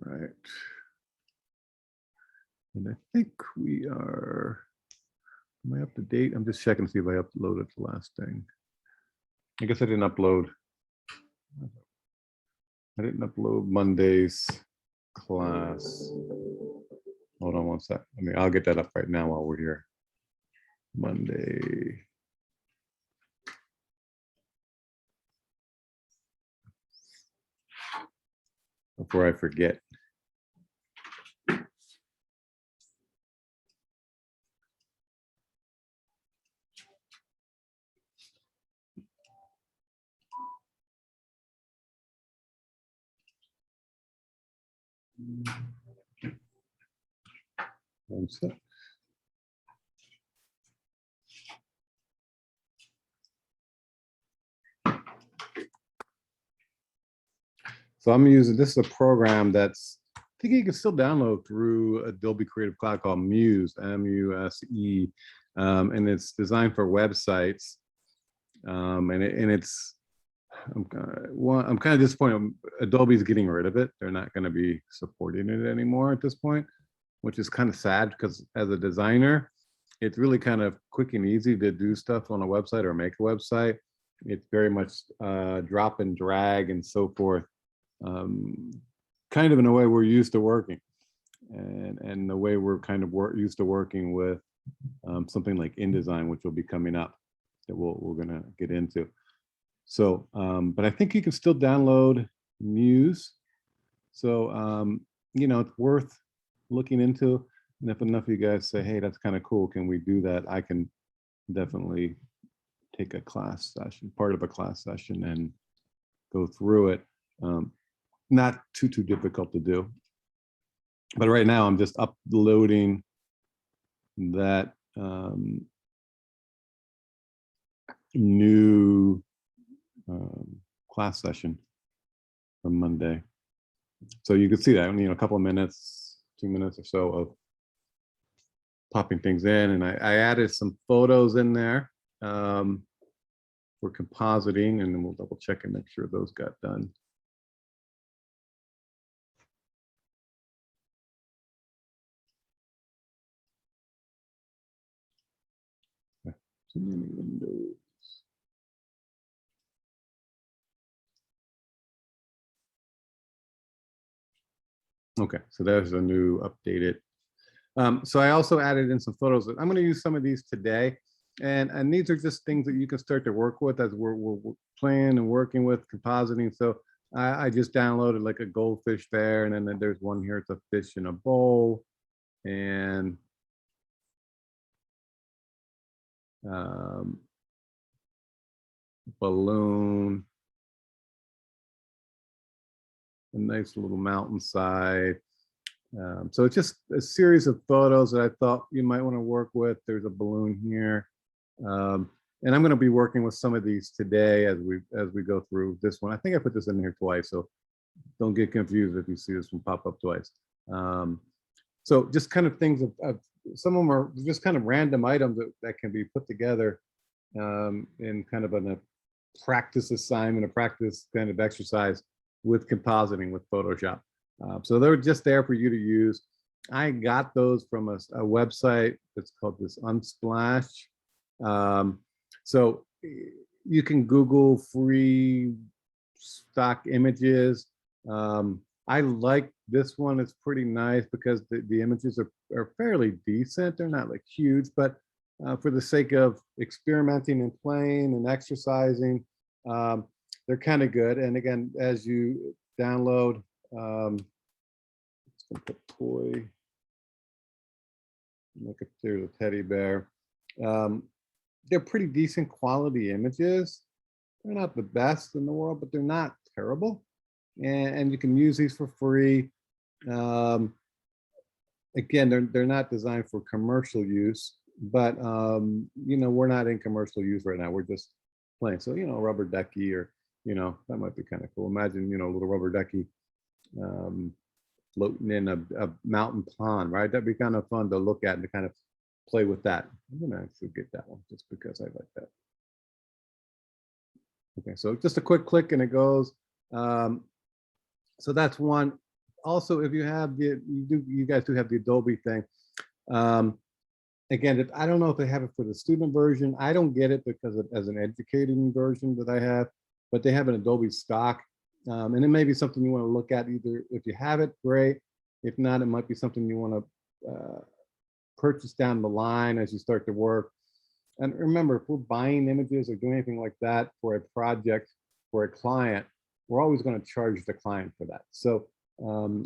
Right. And I think we are, am I up to date? I'm just checking to see if I uploaded the last thing. I guess I didn't upload. I didn't upload Monday's class. Hold on one sec. I mean, I'll get that up right now while we're here. Monday. Before I forget. One sec. So I'm using, this is a program that's, I think you can still download through Adobe Creative Cloud called Muse, M-U-S-E, and it's designed for websites. And it's, I'm kind of disappointed. Adobe's getting rid of it. They're not going to be supporting it anymore at this point, which is kind of sad because as a designer, it's really kind of quick and easy to do stuff on a website or make a website. It's very much drop and drag and so forth. Kind of in a way we're used to working, and the way we're kind of used to working with something like InDesign, which will be coming up that we're gonna get into. So, but I think you can still download Muse. So, you know, it's worth looking into. And if enough of you guys say, hey, that's kind of cool, can we do that? I can definitely take a class session, part of a class session, and go through it. Not too difficult to do. But right now I'm just uploading that new class session from Monday. So you can see that, you know, a couple of minutes, 2 minutes or so of popping things in. And I added some photos in there for compositing, and then we'll double check and make sure those got done. Too many windows. Okay, so there's a new updated. So I also added in some photos. I'm going to use some of these today, and these are just things that you can start to work with as we're playing and working with compositing. So I just downloaded like a goldfish there, and then there's one here. It's a fish in a bowl, and balloon, a nice little mountainside. So it's just a series of photos that I thought you might want to work with. There's a balloon here. And I'm going to be working with some of these today as we go through this one. I think I put this in here twice, so don't get confused if you see this one pop up twice. So just kind of things of some of them are just kind of random items that can be put together in kind of a practice assignment, a practice kind of exercise with compositing with Photoshop. So they're just there for you to use. I got those from a website that's called this Unsplash. So you can Google free stock images. I like this one. It's pretty nice because the images are fairly decent. They're not like huge, but for the sake of experimenting and playing and exercising, they're kind of good. And again, as you download, let's put toy. Look at, there's a teddy bear. They're pretty decent quality images. They're not the best in the world, but they're not terrible. And you can use these for free. Again, they're not designed for commercial use, but you know, we're not in commercial use right now. We're just playing. So, you know, rubber ducky, or, you know, that might be kind of cool. Imagine, you know, a little rubber ducky floating in a mountain pond, right? That'd be kind of fun to look at and to kind of play with that. I'm gonna actually get that one just because I like that. Okay, so just a quick click and it goes. So that's one. also, if you have you guys do have the Adobe thing. Um, Again, I don't know if they have it for the student version. I don't get it because as an educating version that I have, but they have an Adobe stock. And it may be something you want to look at. Either if you have it, great. If not, it might be something you want to purchase down the line as you start to work. And remember, if we're buying images or doing anything like that for a project for a client, we're always going to charge the client for that. So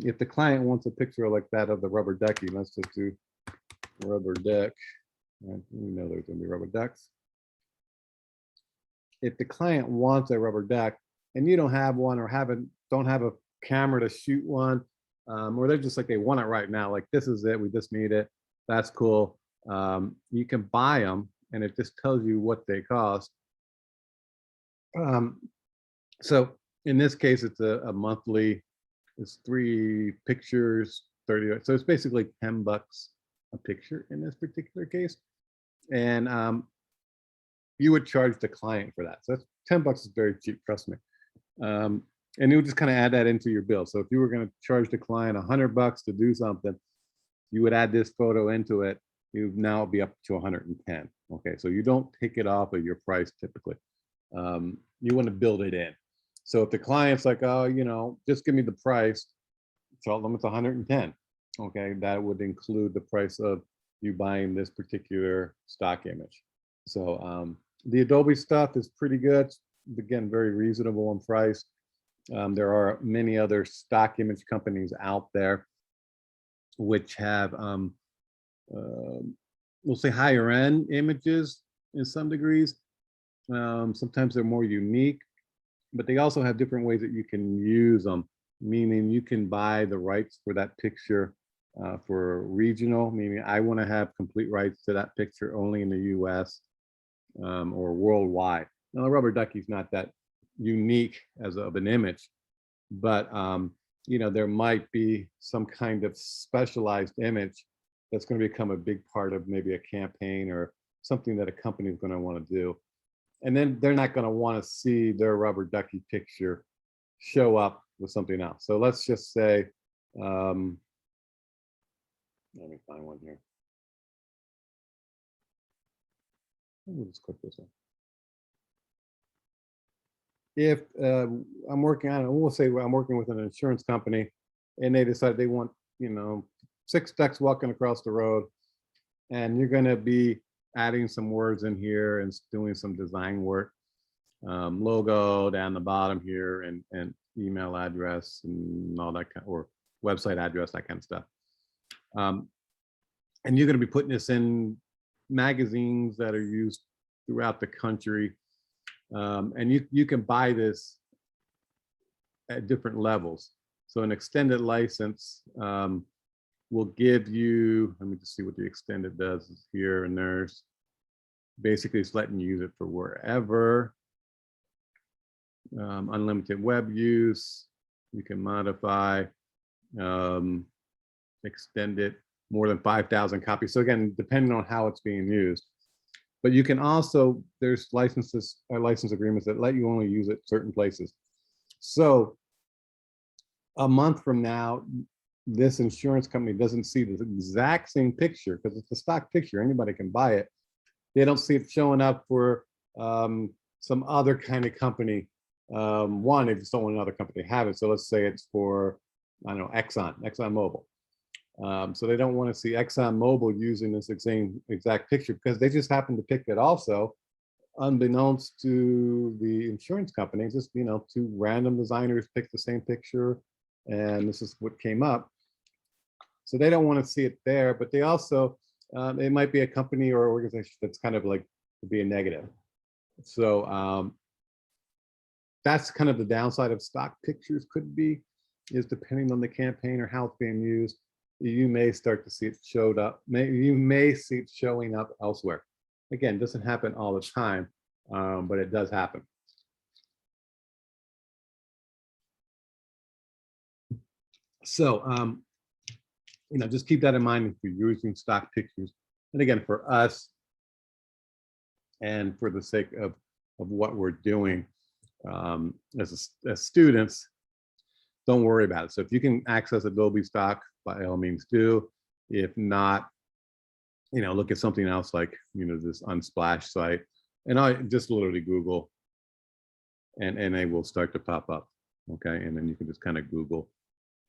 if the client wants a picture like that of the rubber ducky, let's just do rubber duck. And we know there's going to be rubber ducks. If the client wants a rubber duck and you don't have one or don't have a camera to shoot one, or they're just like they want it right now, like this is it, we just need it, that's cool. You can buy them and it just tells you what they cost. So in this case, it's a monthly, it's 3 pictures, 30, so it's basically $10 a picture in this particular case. And you would charge the client for that. So that's $10 is very cheap, trust me. And you would just kind of add that into your bill. So if you were going to charge the client $100 to do something, you would add this photo into it. You would now be up to 110. Okay, so you don't take it off of your price typically. You want to build it in. So if the client's like, oh, you know, just give me the price, tell them it's 110. Okay, that would include the price of you buying this particular stock image. So the Adobe stuff is pretty good. Again, very reasonable in price. There are many other stock image companies out there which have, we'll say, higher end images in some degrees. Sometimes they're more unique, but they also have different ways that you can use them, meaning you can buy the rights for that picture for regional, meaning I want to have complete rights to that picture only in the US or worldwide. Now, the rubber ducky's not that unique as of an image, but you know, there might be some kind of specialized image that's going to become a big part of maybe a campaign or something that a company is going to want to do. And then they're not going to want to see their rubber ducky picture show up with something else. So let's just say, let me find one here. We'll just click this one. If I'm working on it, we'll say I'm working with an insurance company and they decide they want, you know, 6 ducks walking across the road, and you're going to be adding some words in here and doing some design work, logo down the bottom here, and email address and all that kind, or website address, that kind of stuff. And you're going to be putting this in magazines that are used throughout the country. And you can buy this at different levels. So an extended license will give you, let me just see what the extended does here, and there's basically it's letting you use it for wherever. Unlimited web use, you can modify, extend it more than 5,000 copies. So again, depending on how it's being used. But you can also, there's licenses or license agreements that let you only use it certain places. So a month from now, this insurance company doesn't see the exact same picture because it's a stock picture. Anybody can buy it. They don't see it showing up for some other kind of company. One, they just don't want another company to have it. So let's say it's for, I don't know, ExxonMobil. So they don't want to see ExxonMobil using this same exact picture because they just happen to pick it also, unbeknownst to the insurance company. Just, you know, 2 random designers picked the same picture, and this is what came up. So they don't want to see it there, but they also, it might be a company or organization that's kind of like to be a negative. So that's kind of the downside of stock pictures could be, is depending on the campaign or how it's being used, you may start to see it showed up. You may see it showing up elsewhere. Again, it doesn't happen all the time, but it does happen. So, you know, just keep that in mind if you're using stock pictures. And again, for us, and for the sake of what we're doing as students, don't worry about it. So if you can access Adobe stock, by all means do. If not, look at something else like, this Unsplash site, and I just literally Google, and they will start to pop up. Okay, and then you can just kind of Google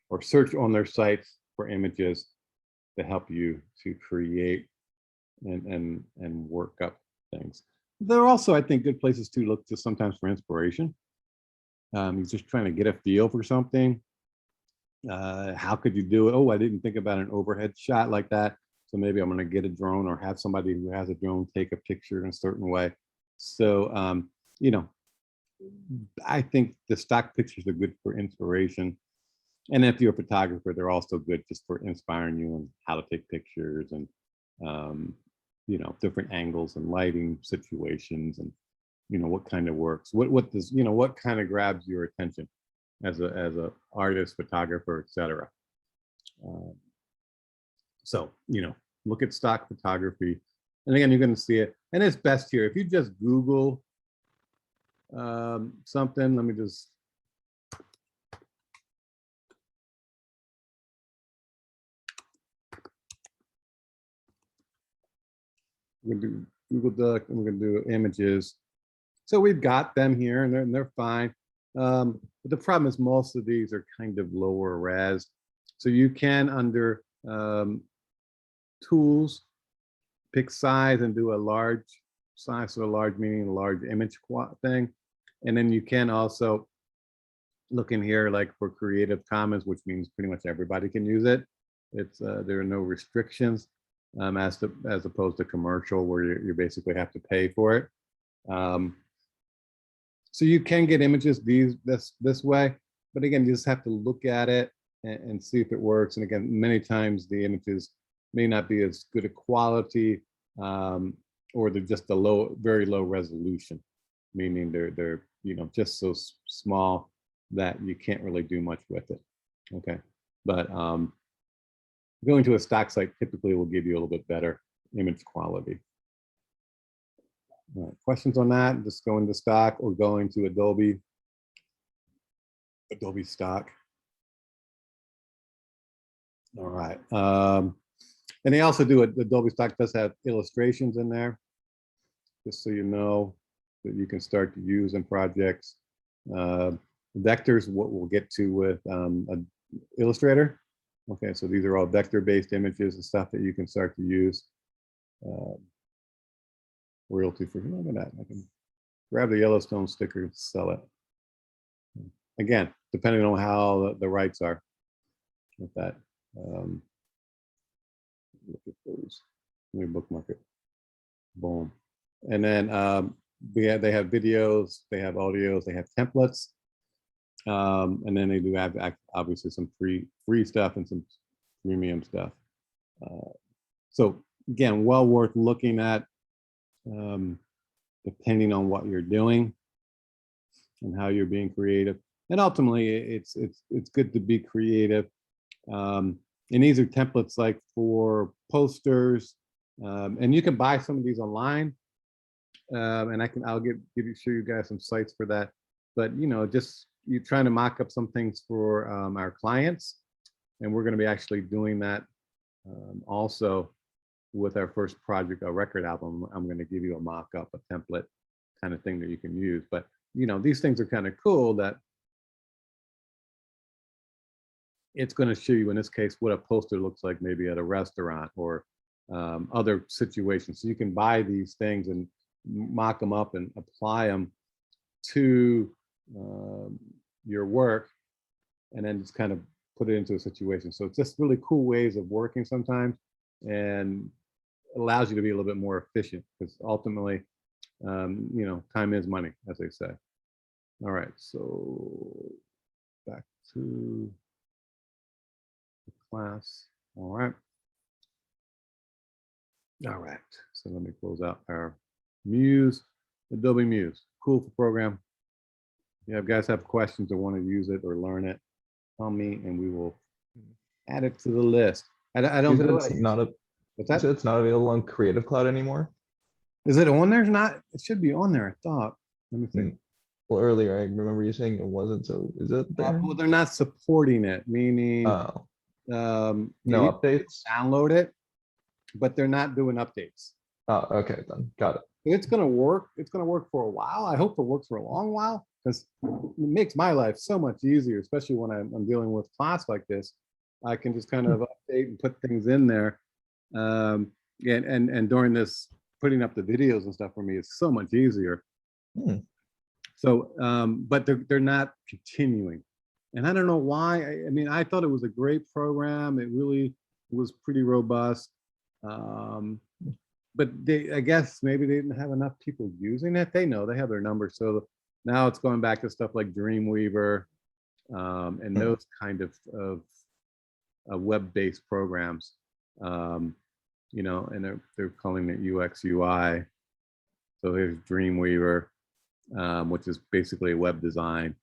or search on their sites for images to help you to create and work up things. There are also, I think, good places to look to sometimes for inspiration. You're just trying to get a feel for something. How could you do it? Oh, I didn't think about an overhead shot like that. So maybe I'm going to get a drone or have somebody who has a drone take a picture in a certain way. So, I think the stock pictures are good for inspiration. And if you're a photographer, they're also good just for inspiring you on how to take pictures and, different angles and lighting situations and, what kind of works, what does, what kind of grabs your attention as a artist, photographer, etc. So, look at stock photography. And again, you're going to see it. And it's best here. If you just Google something, let me just. We're going to do Google Duck, and we're going to do images. So we've got them here, and they're fine. But the problem is most of these are kind of lower res. So you can, under tools, pick size and do a large size. So a large meaning a large image thing. And then you can also look in here like for Creative Commons, which means pretty much everybody can use it. It's there are no restrictions as opposed to commercial where you basically have to pay for it. So you can get images this way, but again, you just have to look at it and see if it works. And again, many times the images may not be as good a quality, or they're just very low resolution, meaning they're just so small that you can't really do much with it. Okay, but going to a stock site typically will give you a little bit better image quality. All right, questions on that? Just going to stock or going to Adobe stock. All right. And they also do it. Adobe stock does have illustrations in there, just so you know that you can start to use in projects. Vectors, what we'll get to with Illustrator. Okay, so these are all vector-based images and stuff that you can start to use. Royalty free. Look at that. I can grab the Yellowstone sticker and sell it. Again, depending on how the rights are with that. Look at those. Let me bookmark it. Boom. And then they have videos, they have audios, they have templates. And then they do have obviously some free stuff and some premium stuff. So again, well worth looking at, depending on what you're doing and how you're being creative. And ultimately, it's good to be creative. And these are templates like for posters, and you can buy some of these online. And I'll show you guys some sites for that. But just you're trying to mock up some things for our clients, and we're going to be actually doing that also with our first project, a record album. I'm going to give you a mock-up, a template kind of thing that you can use. But these things are kind of cool that it's going to show you, in this case, what a poster looks like maybe at a restaurant or other situations. So you can buy these things and mock them up and apply them to your work, and then just kind of put it into a situation. So it's just really cool ways of working sometimes, and allows you to be a little bit more efficient, because ultimately, time is money, as they say. All right, so back to the class. All right. All right, so let me close out our Muse, Adobe Muse. Cool program. Yeah, if you guys have questions or want to use it or learn it, tell me and we will add it to the list. I don't know. It's not available on Creative Cloud anymore. Is it on there? Not. It should be on there. I thought. Let me think. Well, earlier I remember you saying it wasn't. So is it there? Well, they're not supporting it, meaning Oh, no you updates. download it, but they're not doing updates. Oh, okay, then got it. It's going to work. It's going to work for a while. I hope it works for a long while, because it makes my life so much easier, especially when I'm dealing with class like this. I can just kind of update and put things in there. And during this, putting up the videos and stuff for me is so much easier. Hmm. So, but they're not continuing. And I don't know why. I mean, I thought it was a great program. It really was pretty robust. But I guess maybe they didn't have enough people using it. They know, they have their numbers. So now it's going back to stuff like Dreamweaver, and those kind of web-based programs, you know, and they're calling it UX UI. So here's Dreamweaver, which is basically web design.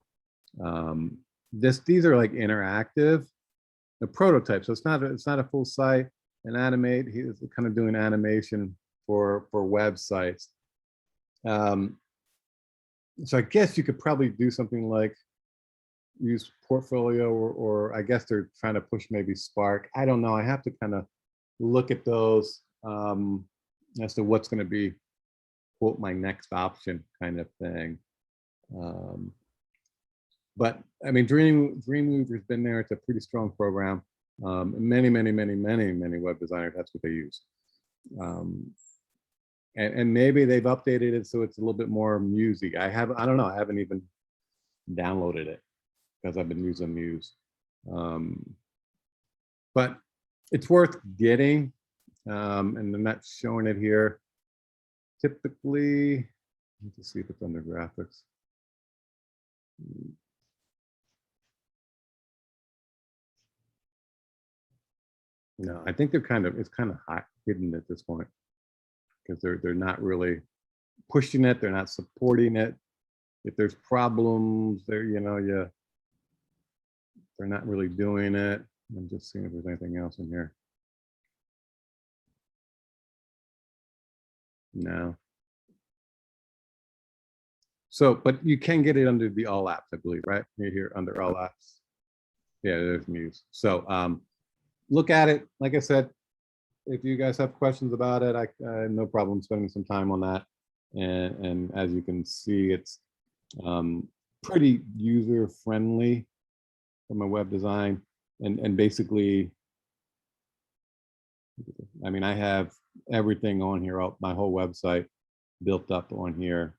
These are like interactive, the prototype. So it's not a full site. And Animate, he's kind of doing animation for websites. So I guess you could probably do something like use Portfolio, or I guess they're trying to push maybe Spark. I don't know. I have to kind of look at those as to what's going to be, quote, my next option kind of thing. But I mean, Dreamweaver's been there. It's a pretty strong program. Many web designers, that's what they use. And maybe they've updated it so it's a little bit more Musey. I don't know. I haven't even downloaded it because I've been using Muse. But it's worth getting, and I'm not showing it here. Typically, let's see if it's under graphics. No, I think it's kind of hidden at this point, because they're not really pushing it. They're not supporting it. If there's problems, they're not really doing it. I'm just seeing if there's anything else in here. No. So, but you can get it under the all apps, I believe, right? Here under all apps. Yeah, there's Muse. So look at it. Like I said, if you guys have questions about it, I no problem spending some time on that. And as you can see, it's pretty user friendly from a web design, and basically, I mean, I have everything on here, my whole website built up on here,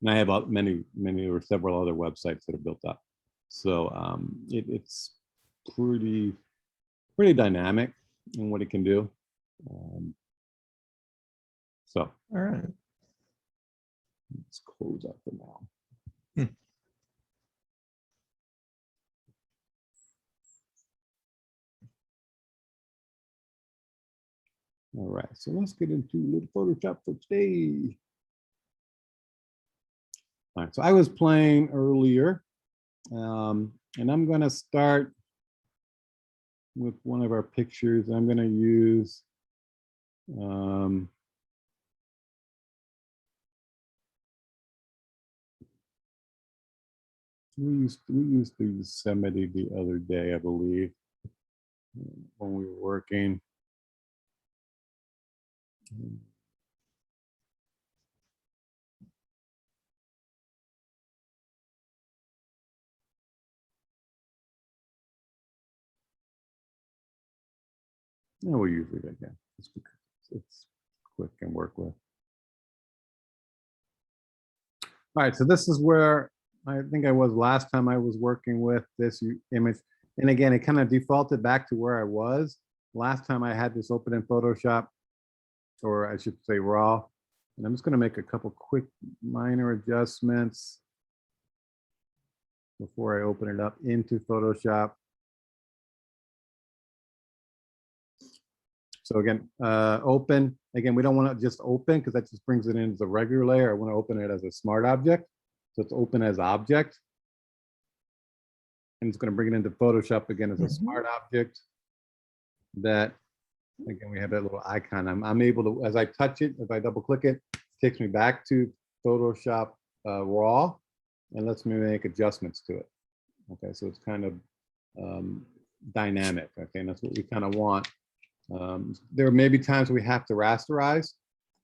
and I have many or several other websites that are built up. So it's pretty dynamic in what it can do. So All right. let's close up for now. All right, so let's get into a little Photoshop for today. All right, so I was playing earlier, and I'm going to start with one of our pictures. I'm going to use we used the Yosemite the other day, I believe, when we were working. No, we usually do, yeah. It's quick and work with. All right, so this is where I think I was last time I was working with this image. And again, it kind of defaulted back to where I was. Last time I had this open in Photoshop, or I should say raw. And I'm just going to make a couple quick minor adjustments before I open it up into Photoshop. So again, open. Again, we don't want to just open because that just brings it in as a regular layer. I want to open it as a smart object. So it's open as object. And it's going to bring it into Photoshop again as a smart object. That, again, we have that little icon. I'm able to, as I touch it, if I double click it, it takes me back to Photoshop raw. and lets me make adjustments to it. Okay, so it's kind of dynamic. Okay, and that's what we kind of want. There may be times we have to rasterize.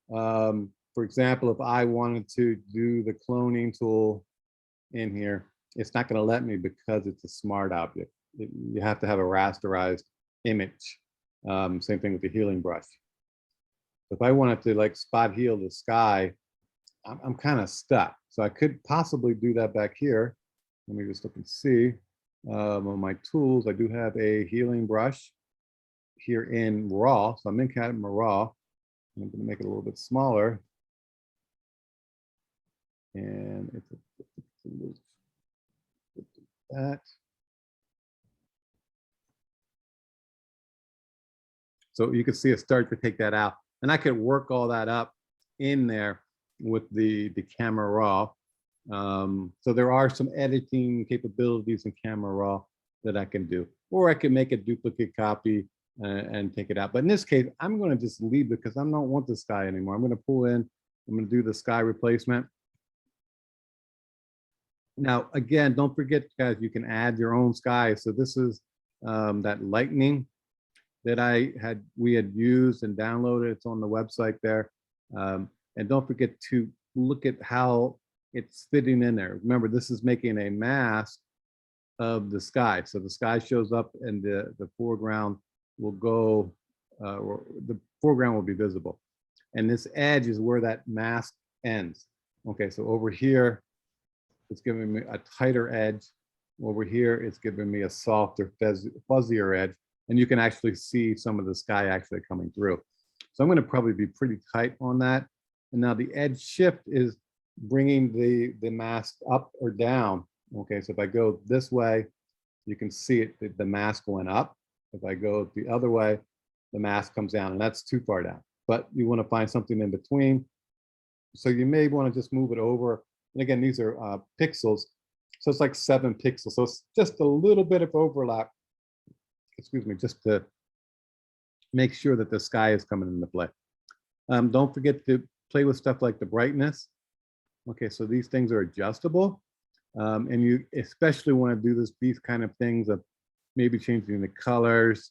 For example, if I wanted to do the cloning tool in here, it's not going to let me because it's a smart object. You have to have a rasterized image. Same thing with the healing brush. If I wanted to like spot heal the sky, I'm kind of stuck. So I could possibly do that back here. Let me just look and see. On my tools, I do have a healing brush here in raw. So I'm in Camera Raw. I'm going to make it a little bit smaller. And it's that. So you can see it start to take that out. And I could work all that up in there with the Camera Raw. So there are some editing capabilities in Camera Raw that I can do. Or I can make a duplicate copy and take it out. But in this case, I'm going to just leave it because I don't want the sky anymore. I'm going to pull in, I'm going to do the sky replacement. Now, again, don't forget, guys, you can add your own sky. So this is that lightning that we had used and downloaded. It's on the website there. And don't forget to look at how it's fitting in there. Remember, this is making a mask of the sky. So the sky shows up and the foreground will go, or the foreground will be visible. And this edge is where that mask ends. Okay, so over here, it's giving me a tighter edge. Over here, it's giving me a softer, fuzzier edge. And you can actually see some of the sky actually coming through. So I'm going to probably be pretty tight on that. And now the edge shift is bringing the mask up or down. Okay, so if I go this way, you can see it, the mask going up. If I go the other way, the mask comes down, and that's too far down. But you want to find something in between. So you may want to just move it over. And again, these are pixels. So it's like 7 pixels. So it's just a little bit of overlap, excuse me, just to make sure that the sky is coming into play. Don't forget to play with stuff like the brightness. Okay, so these things are adjustable. And you especially want to do these kind of things of maybe changing the colors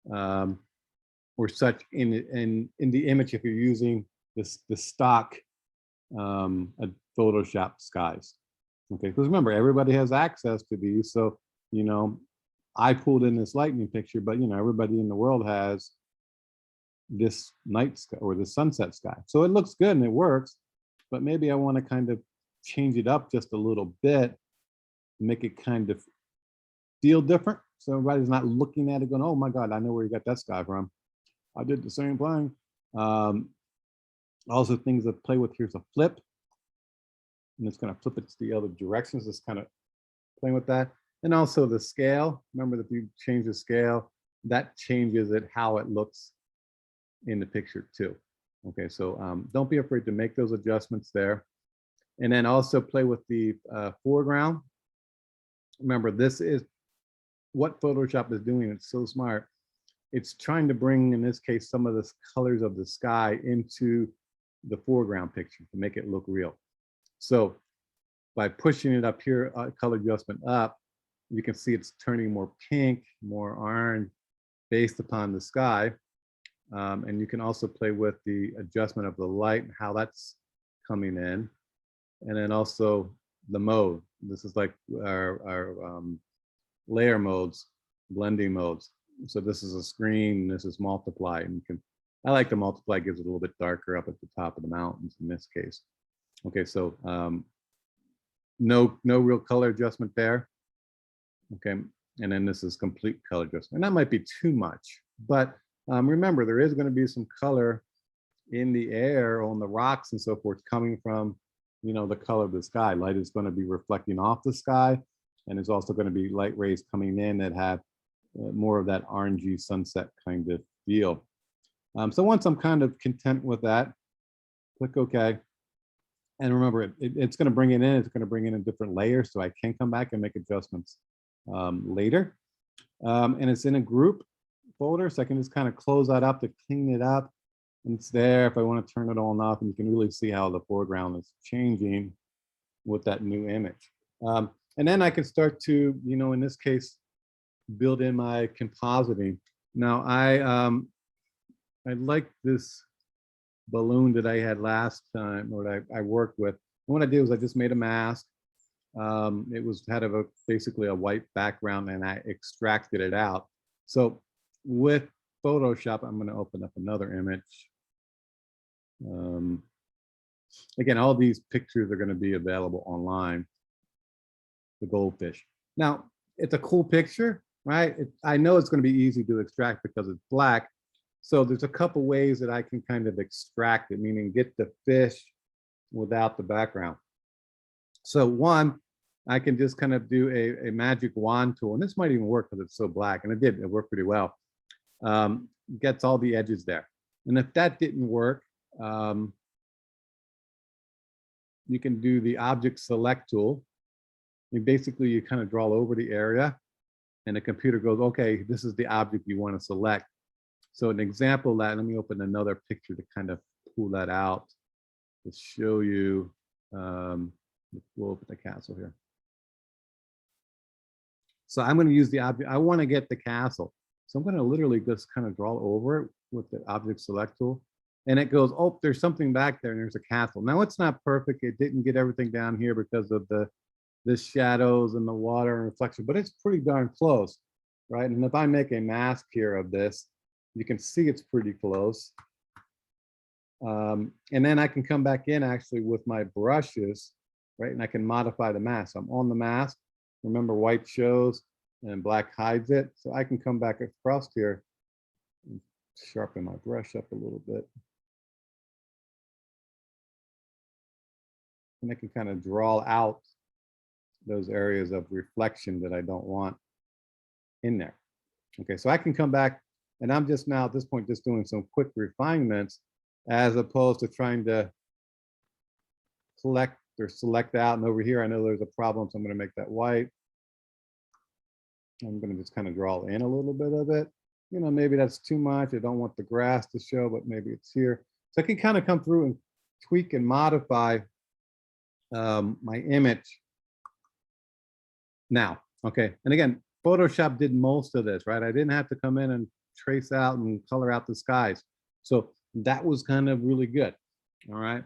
or such in the image if you're using the stock Photoshop skies. Okay, because remember, everybody has access to these. So, you know, I pulled in this lightning picture, but, you know, everybody in the world has this night sky or the sunset sky. So it looks good and it works, but maybe I want to kind of change it up just a little bit, make it kind of feel different. So everybody's not looking at it going, oh my God, I know where you got that sky from. I did the same thing. Also things that play with, here's a flip. And it's going to flip it to the other directions. Just kind of playing with that. And also the scale. Remember that if you change the scale, that changes it, how it looks in the picture too. Okay, so don't be afraid to make those adjustments there. And then also play with the foreground. Remember, this is what Photoshop is doing. It's so smart. It's trying to bring, in this case, some of the colors of the sky into the foreground picture to make it look real. So by pushing it up here, color adjustment up, you can see it's turning more pink, more orange based upon the sky. And you can also play with the adjustment of the light and how that's coming in. And then also the mode. This is like our layer modes, blending modes. So this is a screen, this is multiply. And you can, I like the multiply, gives it a little bit darker up at the top of the mountains in this case. Okay, so no real color adjustment there. Okay, and then this is complete color adjustment. And that might be too much, but remember, there is going to be some color in the air, on the rocks and so forth, coming from, you know, the color of the sky. Light is going to be reflecting off the sky, and there's also going to be light rays coming in that have more of that orangey sunset kind of feel. So once I'm kind of content with that, click OK. And remember, it's going to bring it in. It's going to bring in a different layer, so I can come back and make adjustments later. And it's in a group folder, so I can just kind of close that up to clean it up. And it's there if I want to turn it on and off, and you can really see how the foreground is changing with that new image. And then I can start to, in this case, build in my compositing. Now I like this balloon that I had last time, or that I worked with. And what I did was I just made a mask. It was had basically a white background, and I extracted it out. So with Photoshop, I'm going to open up another image. Again, all these pictures are going to be available online. The goldfish. Now, it's a cool picture, right? I know it's going to be easy to extract because it's black. So there's a couple ways that I can kind of extract it, meaning get the fish without the background. So one, I can just kind of do a magic wand tool, and this might even work because it's so black, and it worked pretty well. Gets all the edges there. And if that didn't work, you can do the object select tool. Basically, you kind of draw over the area, and the computer goes, okay, this is the object you want to select. So an example of that, let me open another picture to kind of pull that out to show you. We'll open the castle here. So I'm going to use the object. I want to get the castle. So I'm going to literally just kind of draw over it with the object select tool. And it goes, oh, there's something back there, and there's a castle. Now, it's not perfect. It didn't get everything down here because of the shadows and the water and reflection, but it's pretty darn close, right? And if I make a mask here of this, you can see it's pretty close. And then I can come back in actually with my brushes, right? And I can modify the mask. So I'm on the mask. Remember, white shows and black hides it. So I can come back across here and sharpen my brush up a little bit. And I can kind of draw out those areas of reflection that I don't want in there. Okay, so I can come back, and I'm just now at this point just doing some quick refinements as opposed to trying to collect or select out. And over here, I know there's a problem, so I'm going to make that white. I'm going to just kind of draw in a little bit of it. Maybe that's too much. I don't want the grass to show, but maybe it's here. So I can kind of come through and tweak and modify my image now. Okay, and again, Photoshop did most of this, right? I didn't have to come in and trace out and color out the skies. So that was kind of really good. All right.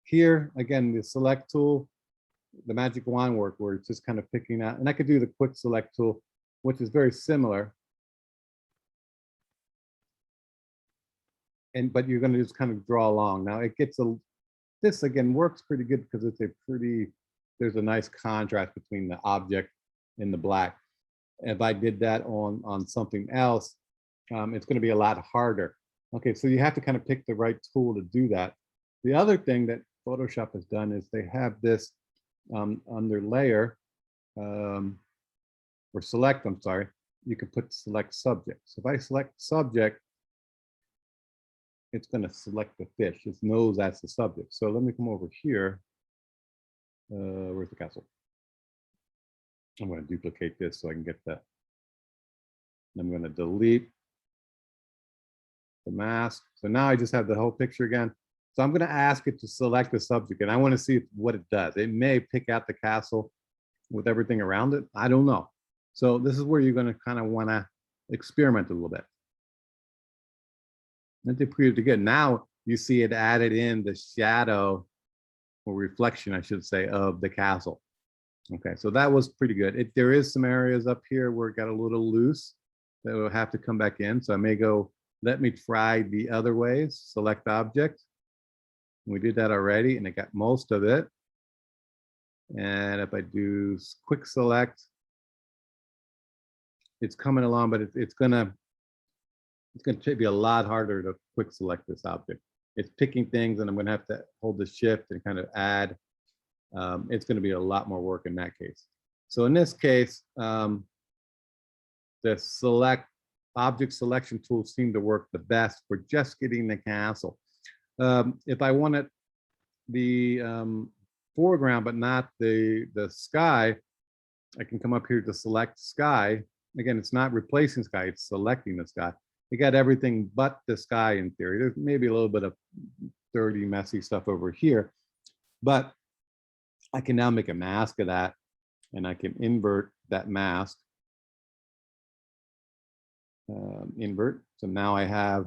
Here, again, the select tool, the magic wand work, where it's just kind of picking out, and I could do the quick select tool, which is very similar. But you're going to just kind of draw along. Now it gets this again works pretty good because it's there's a nice contrast between the object and the black. If I did that on something else, it's going to be a lot harder. Okay, so you have to kind of pick the right tool to do that. The other thing that Photoshop has done is they have this under layer, or select, I'm sorry, you can put select subject. So if I select subject, it's going to select the fish. It knows that's the subject. So let me come over here. Where's the castle? I'm going to duplicate this so I can get that. I'm going to delete the mask. So now I just have the whole picture again. So I'm going to ask it to select the subject, and I want to see what it does. It may pick out the castle with everything around it. I don't know. So this is where you're going to kind of want to experiment a little bit. And they pretty good. Now you see it added in the shadow or reflection, I should say, of the castle. Okay, so that was pretty good. There is some areas up here where it got a little loose that will have to come back in. So I may go, let me try the other ways, select object. We did that already, and it got most of it. And if I do quick select, it's coming along, but it's gonna be a lot harder to quick select this object. It's picking things, and I'm gonna have to hold the shift and kind of add. It's gonna be a lot more work in that case. So in this case, the select object selection tools seem to work the best for just getting the castle. If I wanted the foreground but not the sky, I can come up here to select sky. Again, it's not replacing sky, it's selecting the sky. You got everything but the sky in theory. There's maybe a little bit of dirty, messy stuff over here, but I can now make a mask of that, and I can invert that mask. Invert. So now I have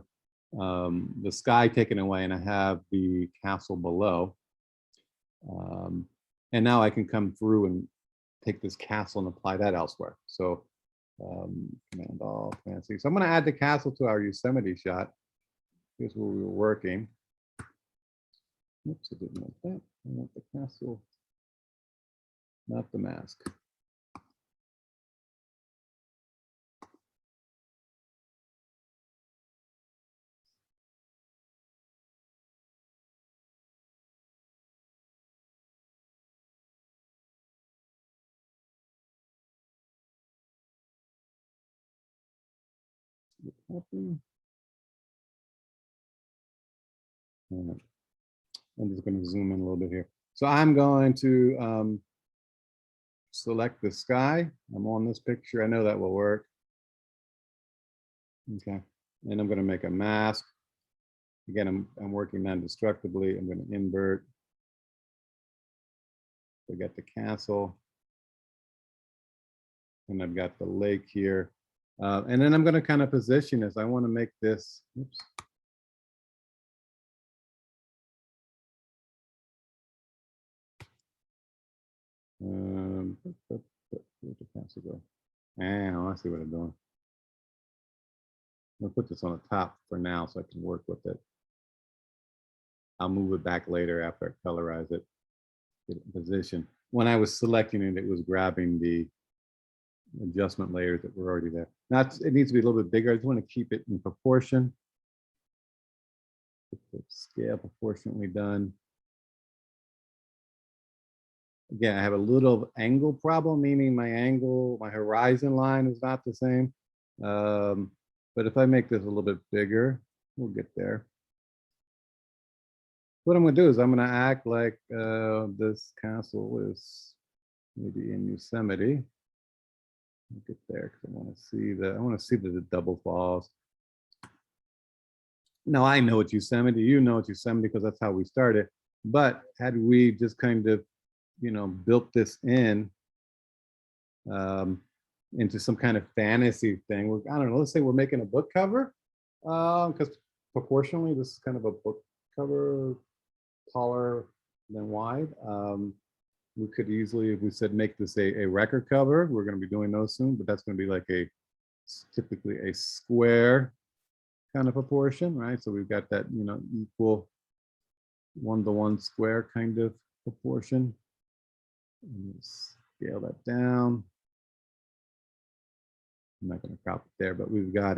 the sky taken away, and I have the castle below. And now I can come through and take this castle and apply that elsewhere. So Command Alt, Command C. So I'm going to add the castle to our Yosemite shot. Here's where we were working. Oops, I didn't want that. I want the castle, not the mask. Copy. All right. I'm just going to zoom in a little bit here. So I'm going to select the sky. I'm on this picture. I know that will work. Okay. And I'm going to make a mask. Again, I'm working non-destructively. I'm going to invert. I got the castle. And I've got the lake here. And then I'm going to kind of position this. I want to make this, oops. Where'd the castle go? And I see what I'm doing. I'm gonna put this on the top for now so I can work with it. I'll move it back later after I colorize it, get it in position. When I was selecting it, it was grabbing the adjustment layers that were already there. Now it needs to be a little bit bigger. I just want to keep it in proportion. Get the scale proportionately done. Again, I have a little angle problem, meaning my angle, my horizon line is not the same. But if I make this a little bit bigger, we'll get there. What I'm going to do is I'm going to act like this castle is maybe in Yosemite. I'll get there because I want to see the double falls. Now I know it's Yosemite, you know it's Yosemite because that's how we started. But had we just kind of, built this in into some kind of fantasy thing, I don't know, let's say we're making a book cover, because proportionally this is kind of a book cover, taller than wide. We could easily, if we said make this a record cover, we're going to be doing those soon, but that's going to be like typically a square kind of proportion, right? So we've got that, equal 1-to-1 square kind of proportion. And scale that down. I'm not going to crop it there, but we've got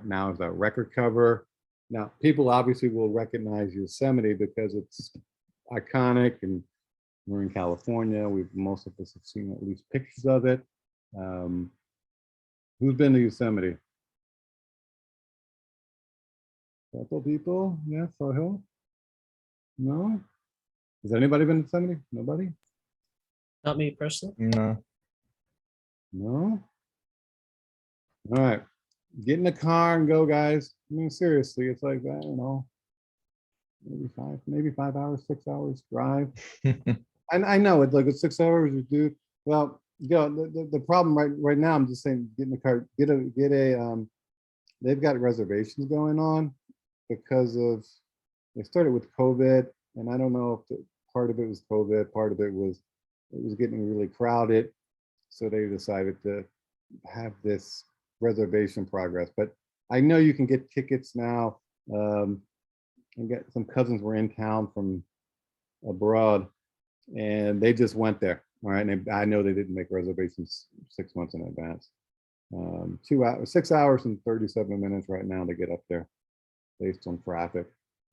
now is our record cover. Now, people obviously will recognize Yosemite because it's iconic, and we're in California. Most of us have seen at least pictures of it. Who's been to Yosemite? Couple people? Yeah, Sohail? No? Has anybody been to Yosemite? Nobody? Not me personally. No. No? All right. Get in the car and go, guys. I mean, seriously, it's like that, maybe 5 hours, 6 hours drive. And I know it's like it's 6 hours you do. Well, the problem right now, I'm just saying, get in the car, they've got reservations going on because they started with COVID, and I don't know if part of it was COVID, part of it was getting really crowded. So they decided to have this reservation progress. But I know you can get tickets now. And get some cousins were in town from abroad, and they just went there. All right, and I know they didn't make reservations 6 months in advance. 6 hours and 37 minutes right now to get up there, based on traffic.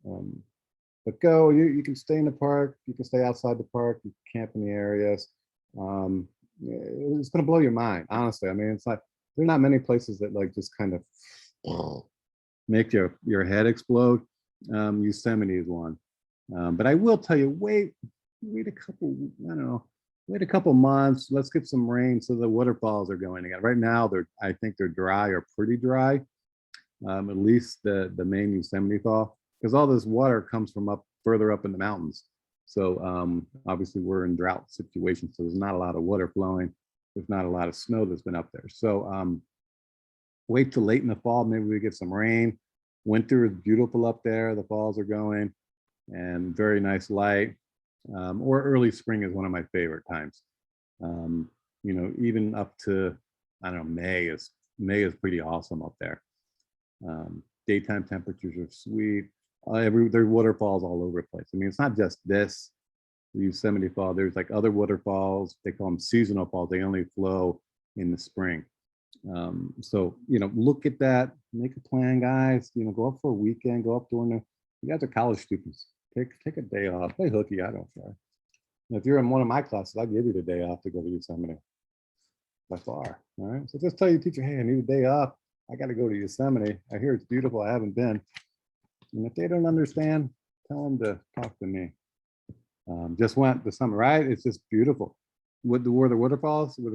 But go, you can stay in the park, you can stay outside the park, you can camp in the areas. It's going to blow your mind, honestly. I mean, it's like there are not many places that like just kind of make your head explode. Yosemite is one. But I will tell you, wait a couple, I don't know, wait a couple months. Let's get some rain so the waterfalls are going again. Right now, I think they're dry or pretty dry. At least the main Yosemite fall, because all this water comes from further up in the mountains. So obviously we're in drought situation, so there's not a lot of water flowing. There's not a lot of snow that's been up there. So wait till late in the fall, maybe we get some rain. Winter is beautiful up there. The falls are going and very nice light. Or early spring is one of my favorite times. You know, even up to, I don't know, May is pretty awesome up there. Daytime temperatures are sweet. There are waterfalls all over the place. I mean, it's not just this Yosemite Fall. There's like other waterfalls. They call them seasonal falls. They only flow in the spring. So, you know, look at that, make a plan, guys. You know, go up for a weekend, go up during you guys are college students. Take a day off. Play hooky, I don't care. And if you're in one of my classes, I'll give you the day off to go to Yosemite by far. All right. So just tell your teacher, hey, I need a day off. I got to go to Yosemite. I hear it's beautiful. I haven't been. And if they don't understand, tell them to talk to me. Just went this summer, right? It's just beautiful. Were the waterfalls, were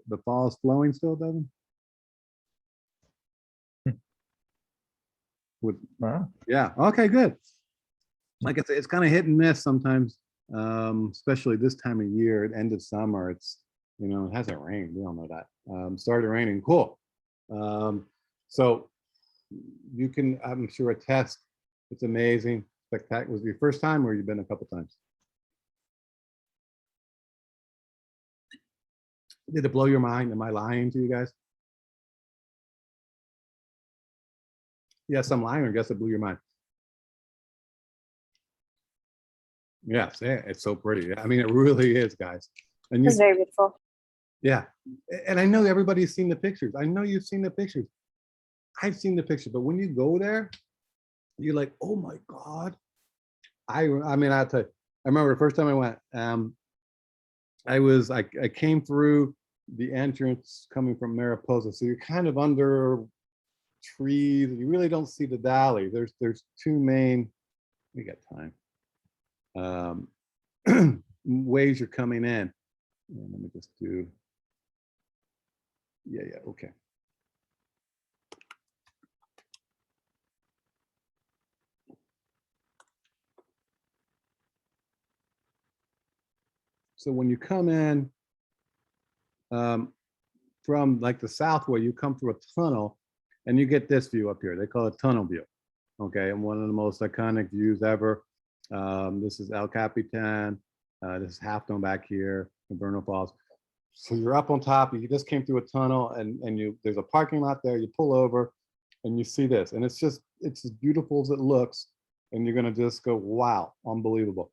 the falls flowing still, Devin? Wow. Yeah. Okay, good. Like I said, it's kind of hit and miss sometimes, especially this time of year, at end of summer. It's, you know, it hasn't rained. We all know that. Started raining. Cool. So you can, I'm sure, attest. It's amazing. Spectacular. Was it your first time, or you've been a couple times? Did it blow your mind? Am I lying to you guys? Yes, I'm lying. I guess it blew your mind. Yes, yeah, it's so pretty. I mean, it really is, guys. And It's very beautiful. yeah, and I know everybody's seen the pictures. I know you've seen the pictures. I've seen the picture, but when you go there, you're like, oh my God. I mean, I'll tell you, I remember the first time I went, I came through the entrance coming from Mariposa. So you're kind of under trees. You really don't see the valley. There's two main, we got time, ways you're coming in. And let me just do, yeah, okay. So when you come in from like the south way, you come through a tunnel and you get this view up here. They call it tunnel view. Okay, and one of the most iconic views ever. This is El Capitan. This is Half Dome back here, Inverno Falls. So you're up on top. You just came through a tunnel, and there's a parking lot there. You pull over, and you see this, and it's as beautiful as it looks. And you're gonna just go, wow, unbelievable.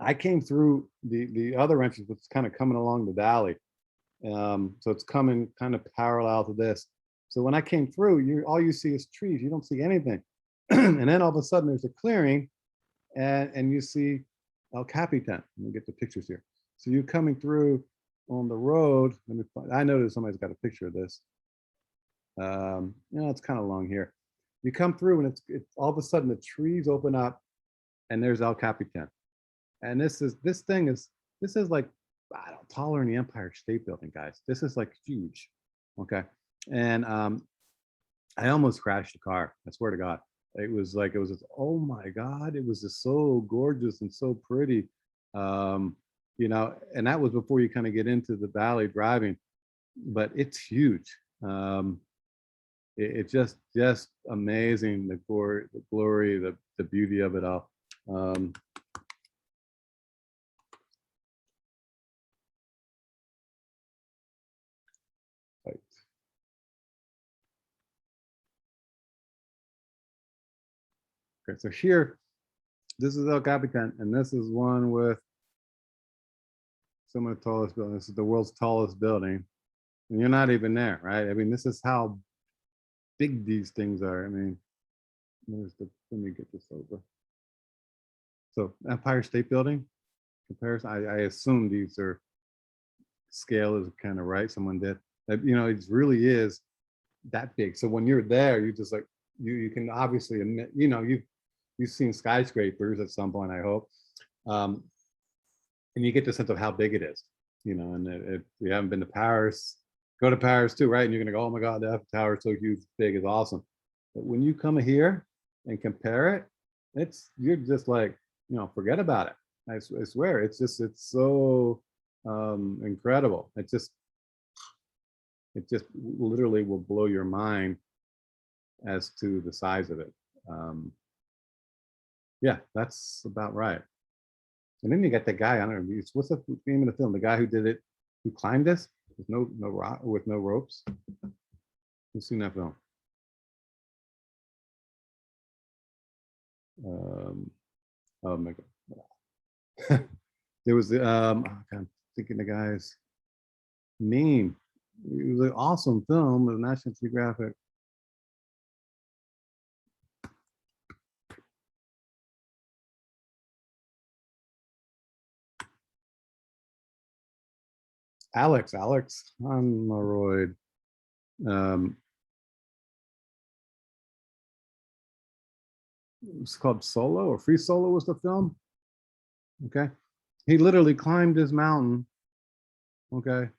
I came through the other entrance, which is kind of coming along the valley. So it's coming kind of parallel to this. So when I came through, all you see is trees. You don't see anything. And then all of a sudden there's a clearing, and you see El Capitan. Let me get the pictures here. So you're coming through on the road. Let me find, I noticed somebody's got a picture of this. You know, it's kind of long here. You come through and it's all of a sudden the trees open up and there's El Capitan. And this is like, I don't know, taller than the Empire State Building, guys. This is like huge. Okay. And I almost crashed the car. I swear to God. It was just, oh my God, it was just so gorgeous and so pretty. You know, and that was before you kind of get into the valley driving, but it's huge. It's just amazing, the glory, the beauty of it all. Right. Okay, so here, this is El Capitan, and this is one with some of the tallest buildings. This is the world's tallest building, and you're not even there, right? I mean, this is how big these things are. I mean, let me get this over. So Empire State Building comparison, I assume these are, scale is kind of right. Someone did that, you know, it really is that big. So when you're there, you just like, you can obviously admit, you know, you've seen skyscrapers at some point, I hope. And you get the sense of how big it is, you know, and if you haven't been to Paris, go to Paris too, right? And you're gonna go, oh my God, that tower is so huge, big, is awesome. But when you come here and compare it, you're just like, forget about it. I swear, it's so incredible. It just literally will blow your mind as to the size of it. Yeah, that's about right. And then you got that guy, I don't know, what's the name of the film? The guy who did it, who climbed this with no ropes. You've seen that film. Oh my God. There was I'm thinking the guy's name. It was an awesome film with National Geographic. Alex Honoroyd. It's called Solo, or Free Solo was the film. Okay. He literally climbed this mountain. Okay.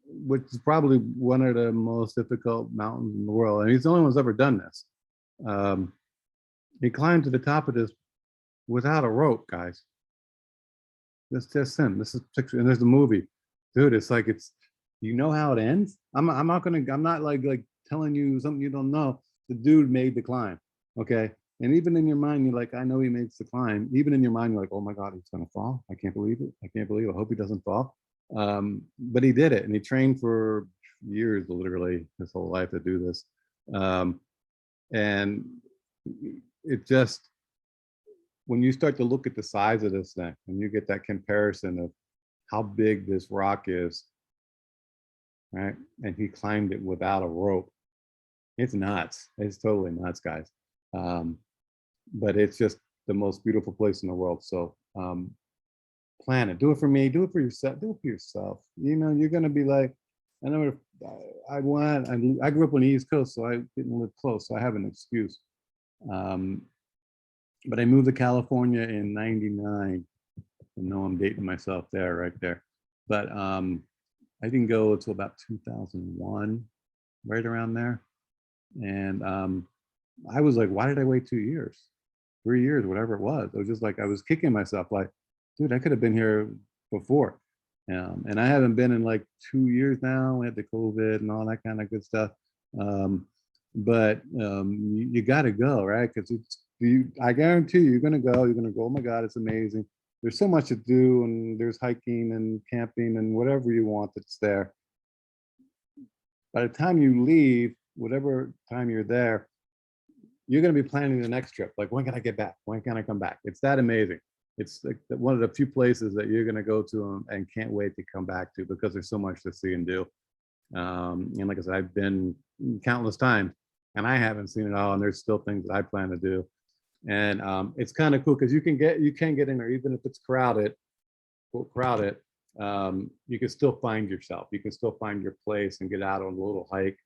Which is probably one of the most difficult mountains in the world. And he's the only one who's ever done this. He climbed to the top of this without a rope, guys. That's just him. This is picture, and there's the movie. Dude, it's like, you know how it ends? I'm not like telling you something you don't know. The dude made the climb. Okay. And even in your mind, you're like, I know he makes the climb. Even in your mind, you're like, oh my God, he's gonna fall. I can't believe it. I can't believe it. I hope he doesn't fall. But he did it, and he trained for years, literally his whole life to do this. And it just, when you start to look at the size of this thing, and you get that comparison of how big this rock is, right? And he climbed it without a rope. It's nuts. It's totally nuts, guys. But it's just the most beautiful place in the world. So plan it. Do it for me. Do it for yourself. Do it for yourself. You're gonna be like, I know I grew up on the East Coast, so I didn't live close, so I have an excuse. But I moved to California in '99. I know I'm dating myself there, right there. But I didn't go until about 2001, right around there. And I was like, why did I wait 2 years, 3 years, whatever it was? I was just like, I was kicking myself like, dude, I could have been here before. And I haven't been in like 2 years now. We had the COVID and all that kind of good stuff. But you got to go, right? Because I guarantee you're going to go. You're going to go, oh my God, it's amazing. There's so much to do, and there's hiking and camping and whatever you want that's there. By the time you leave, whatever time you're there, you're going to be planning the next trip. Like, when can I get back? When can I come back? It's that amazing. It's like one of the few places that you're going to go to and can't wait to come back to, because there's so much to see and do. And like I said, I've been countless times and I haven't seen it all. And there's still things that I plan to do. And it's kind of cool because you can get in there, even if it's crowded, you can still find yourself. You can still find your place and get out on a little hike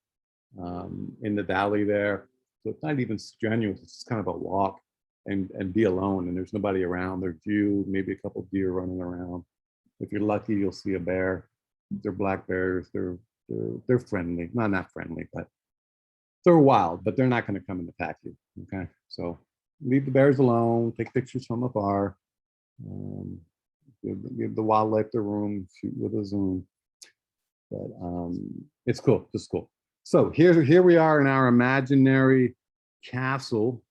in the valley there. So it's not even strenuous. It's just kind of a walk and be alone. And there's nobody around. There's you, maybe a couple of deer running around. If you're lucky, you'll see a bear. They're black bears. They're friendly. Not friendly, but they're wild. But they're not going to come and attack you. Okay, so leave the bears alone. Take pictures from afar. Give the wildlife the room. Shoot with a zoom. But it's cool. It's cool. So here we are in our imaginary castle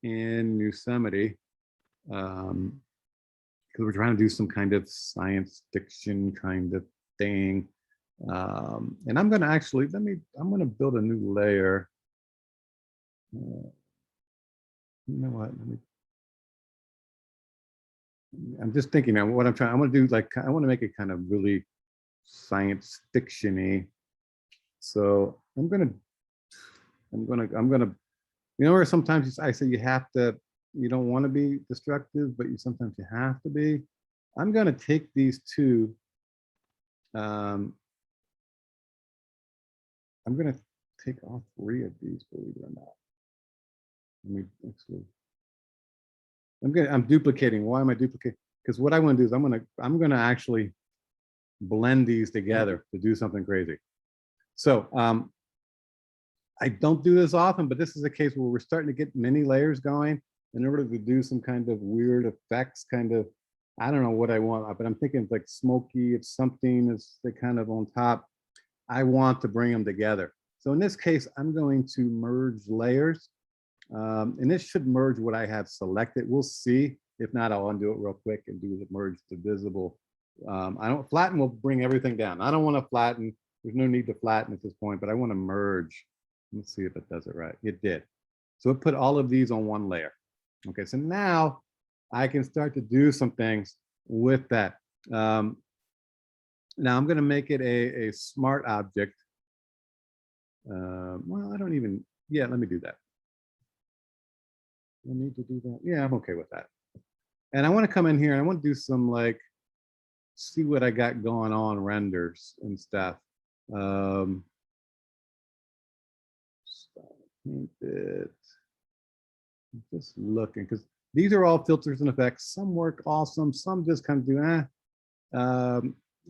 in Yosemite, because we're trying to do some kind of science fiction kind of thing. And I'm going to actually, I'm going to build a new layer. You know what? I'm just thinking now what I'm going to do, like, I want to make it kind of really science fiction-y. So I'm gonna, where sometimes I say you don't want to be destructive, but sometimes you have to be. I'm gonna take these two. I'm gonna take all three of these, believe it or not. Let me actually. I'm duplicating. Why am I duplicating? Because what I want to do is I'm gonna actually blend these together to do something crazy. So I don't do this often, but this is a case where we're starting to get many layers going. in order to do some kind of weird effects, kind of, I don't know what I want, but I'm thinking like smoky, it's something that's the kind of on top. I want to bring them together. So in this case, I'm going to merge layers. And this should merge what I have selected. We'll see. If not, I'll undo it real quick and do the merge to visible. I don't flatten will bring everything down. I don't want to flatten. There's no need to flatten at this point, but I want to merge. Let's see if it does it right. It did. So it put all of these on one layer. Okay, so now I can start to do some things with that. Now I'm going to make it a smart object. Well, I don't even, yeah, let me do that. I need to do that. Yeah, I'm okay with that. And I want to come in here and I want to do some like, see what I got going on renders and stuff. Paint it. I'm just looking because these are all filters and effects. Some work awesome, some just kind of do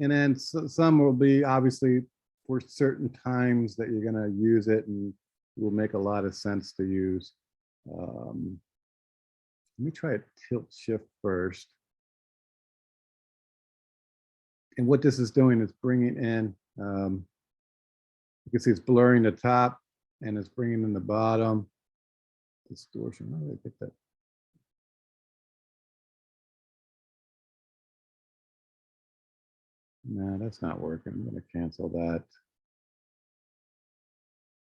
and then some will be obviously for certain times that you're going to use it and it will make a lot of sense to use. Let me try a tilt shift first. And what this is doing is bringing in, you can see it's blurring the top and it's bringing in the bottom. Distortion, how do I get that? No, that's not working. I'm going to cancel that.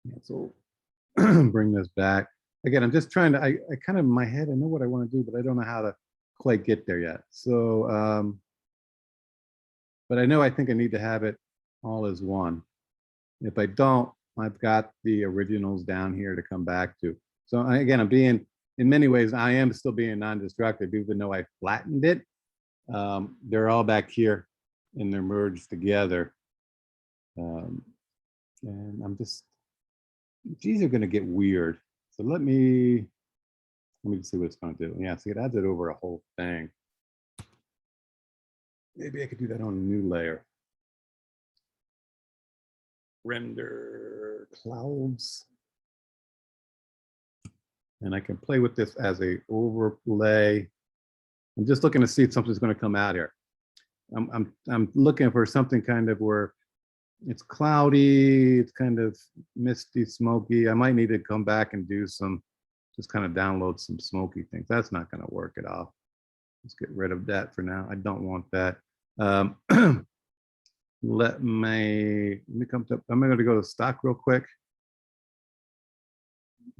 Cancel, bring this back. Again, I'm just trying to, I kind of in my head, I know what I want to do, but I don't know how to quite get there yet. So, but I know I think I need to have it all as one. If I don't, I've got the originals down here to come back to. So again, I'm being, in many ways, I am still being non-destructive, even though I flattened it. They're all back here and they're merged together. And I'm just, these are going to get weird. So let me see what it's going to do. Yeah, see, it adds it over a whole thing. Maybe I could do that on a new layer. Render clouds. And I can play with this as a overlay. I'm just looking to see if something's going to come out here. I'm looking for something kind of where it's cloudy, it's kind of misty, smoky. I might need to come back and do some, just kind of download some smoky things. That's not going to work at all. Let's get rid of that for now. I don't want that. Let me come to, I'm going to go to stock real quick.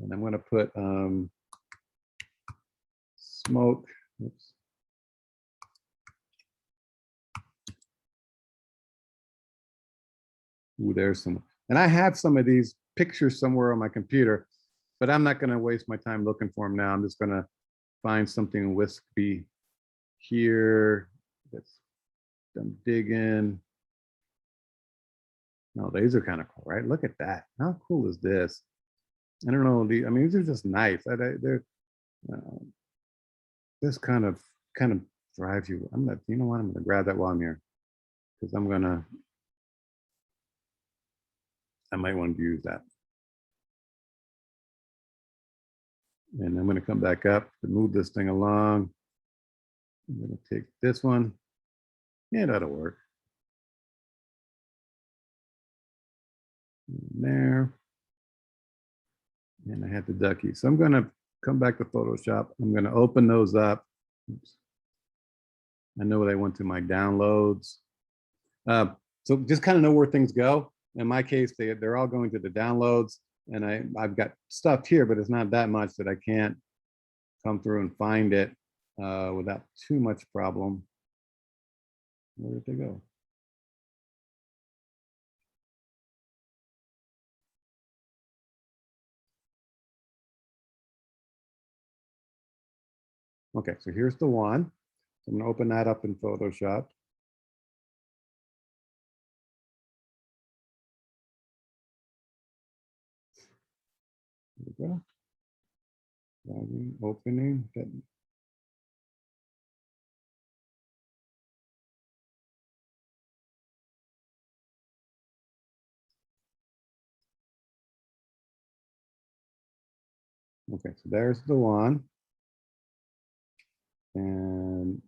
And I'm going to put smoke. Oops. Ooh, there's some. And I have some of these pictures somewhere on my computer, but I'm not going to waste my time looking for them now. I'm just going to find something wispy here. I'm digging. No, these are kind of cool, right? Look at that. How cool is this? I don't know. I mean, these are just nice. They're this kind of drives you. I'm gonna, you know what? I'm gonna grab that while I'm here because I might want to use that. And I'm gonna come back up to move this thing along. I'm gonna take this one. Yeah, that'll work. There. And I had the ducky. So I'm gonna come back to Photoshop. I'm gonna open those up. Oops. I know what I went to my downloads. So just kind of know where things go. In my case, they're all going to the downloads, and I've got stuff here, but it's not that much that I can't come through and find it without too much problem. Where did they go? Okay, so here's the one. I'm going to open that up in Photoshop. There we go. Opening. Okay, so there's the one. And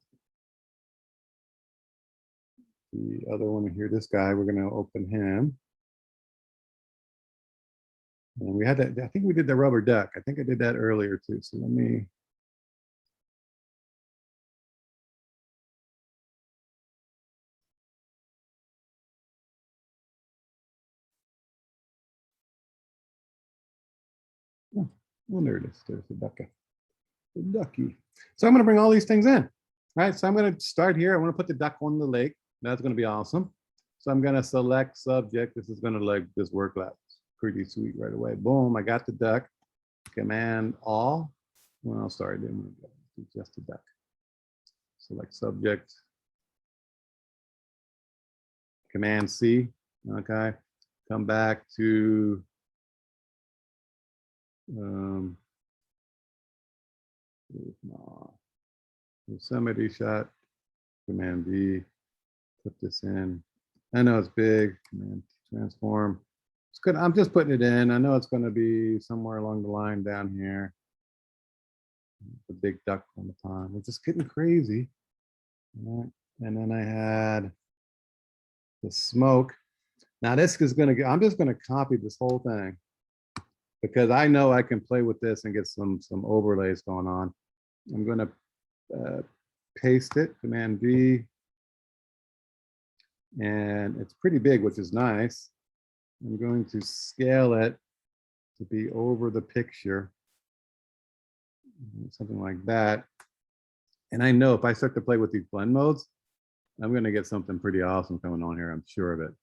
the other one here, this guy, we're gonna open him. And we had that, I think we did the rubber duck. I think I did that earlier too. So let me. Oh, well, there it is. There's the ducky. The ducky. So I'm gonna bring all these things in. All right, so I'm gonna start here. I wanna put the duck on the lake. That's gonna be awesome. So I'm gonna select subject. This is gonna like this work like pretty sweet right away. Boom, I got the duck. Command all. Well, sorry, didn't do just the duck. Select subject. Command C. Okay. Come back to Yosemite shot. Command V. Put this in. I know it's big. Command transform. It's good. I'm just putting it in. I know it's going to be somewhere along the line down here. The big duck on the pond. It's just getting crazy. All right. And then I had the smoke. Now this is going to get, I'm just going to copy this whole thing because I know I can play with this and get some overlays going on. I'm going to paste it, Command V. And it's pretty big, which is nice. I'm going to scale it to be over the picture. Something like that. And I know if I start to play with these blend modes, I'm going to get something pretty awesome coming on here. I'm sure of it.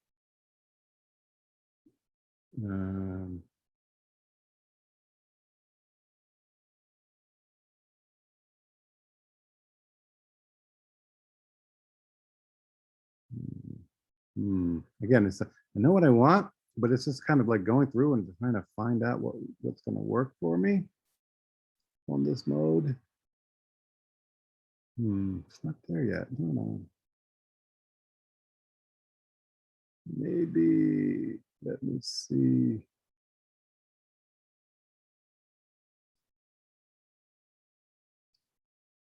Again, it's I know what I want, but it's just kind of like going through and trying to find out what's going to work for me on this mode. It's not there yet. No. Maybe let me see.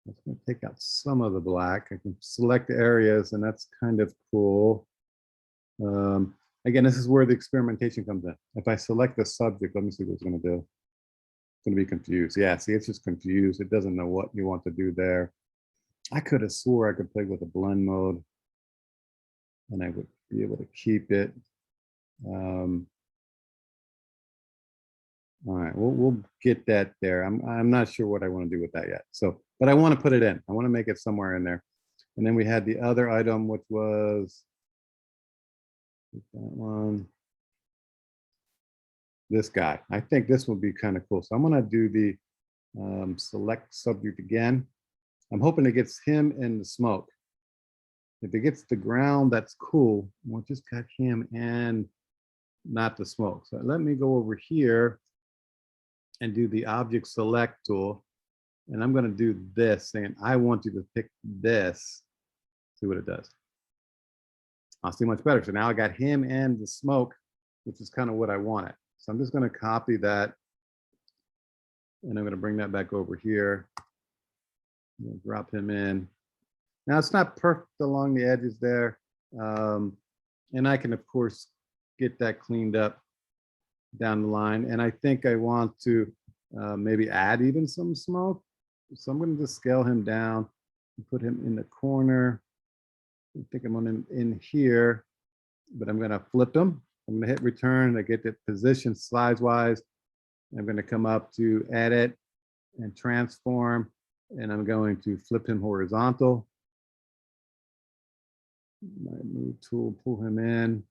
I'm going to take out some of the black. I can select areas, and that's kind of cool. Again, this is where the experimentation comes in. If I select the subject, let me see what it's going to do. It's going to be confused. Yeah, see, it's just confused. It doesn't know what you want to do there. I could have swore I could play with a blend mode, and I would be able to keep it. All right, we'll get that there. I'm not sure what I want to do with that yet. So, but I want to put it in. I want to make it somewhere in there. And then we had the other item, which was that one. This guy. I think this will be kind of cool. So I'm going to do the select subject again. I'm hoping it gets him in the smoke. If it gets the ground, that's cool. We'll just got him and not the smoke. So let me go over here and do the object select tool. And I'm going to do this saying, I want you to pick this. See what it does. I'll see much better. So now I got him and the smoke, which is kind of what I wanted. So I'm just going to copy that. And I'm going to bring that back over here. Drop him in. Now it's not perfect along the edges there. And I can, of course, get that cleaned up down the line. And I think I want to maybe add even some smoke. So I'm going to just scale him down and put him in the corner. I think I'm on him in here, but I'm going to flip him. I'm going to hit return. I get the position slides wise. I'm going to come up to edit and transform, and I'm going to flip him horizontal. My move tool, pull him in.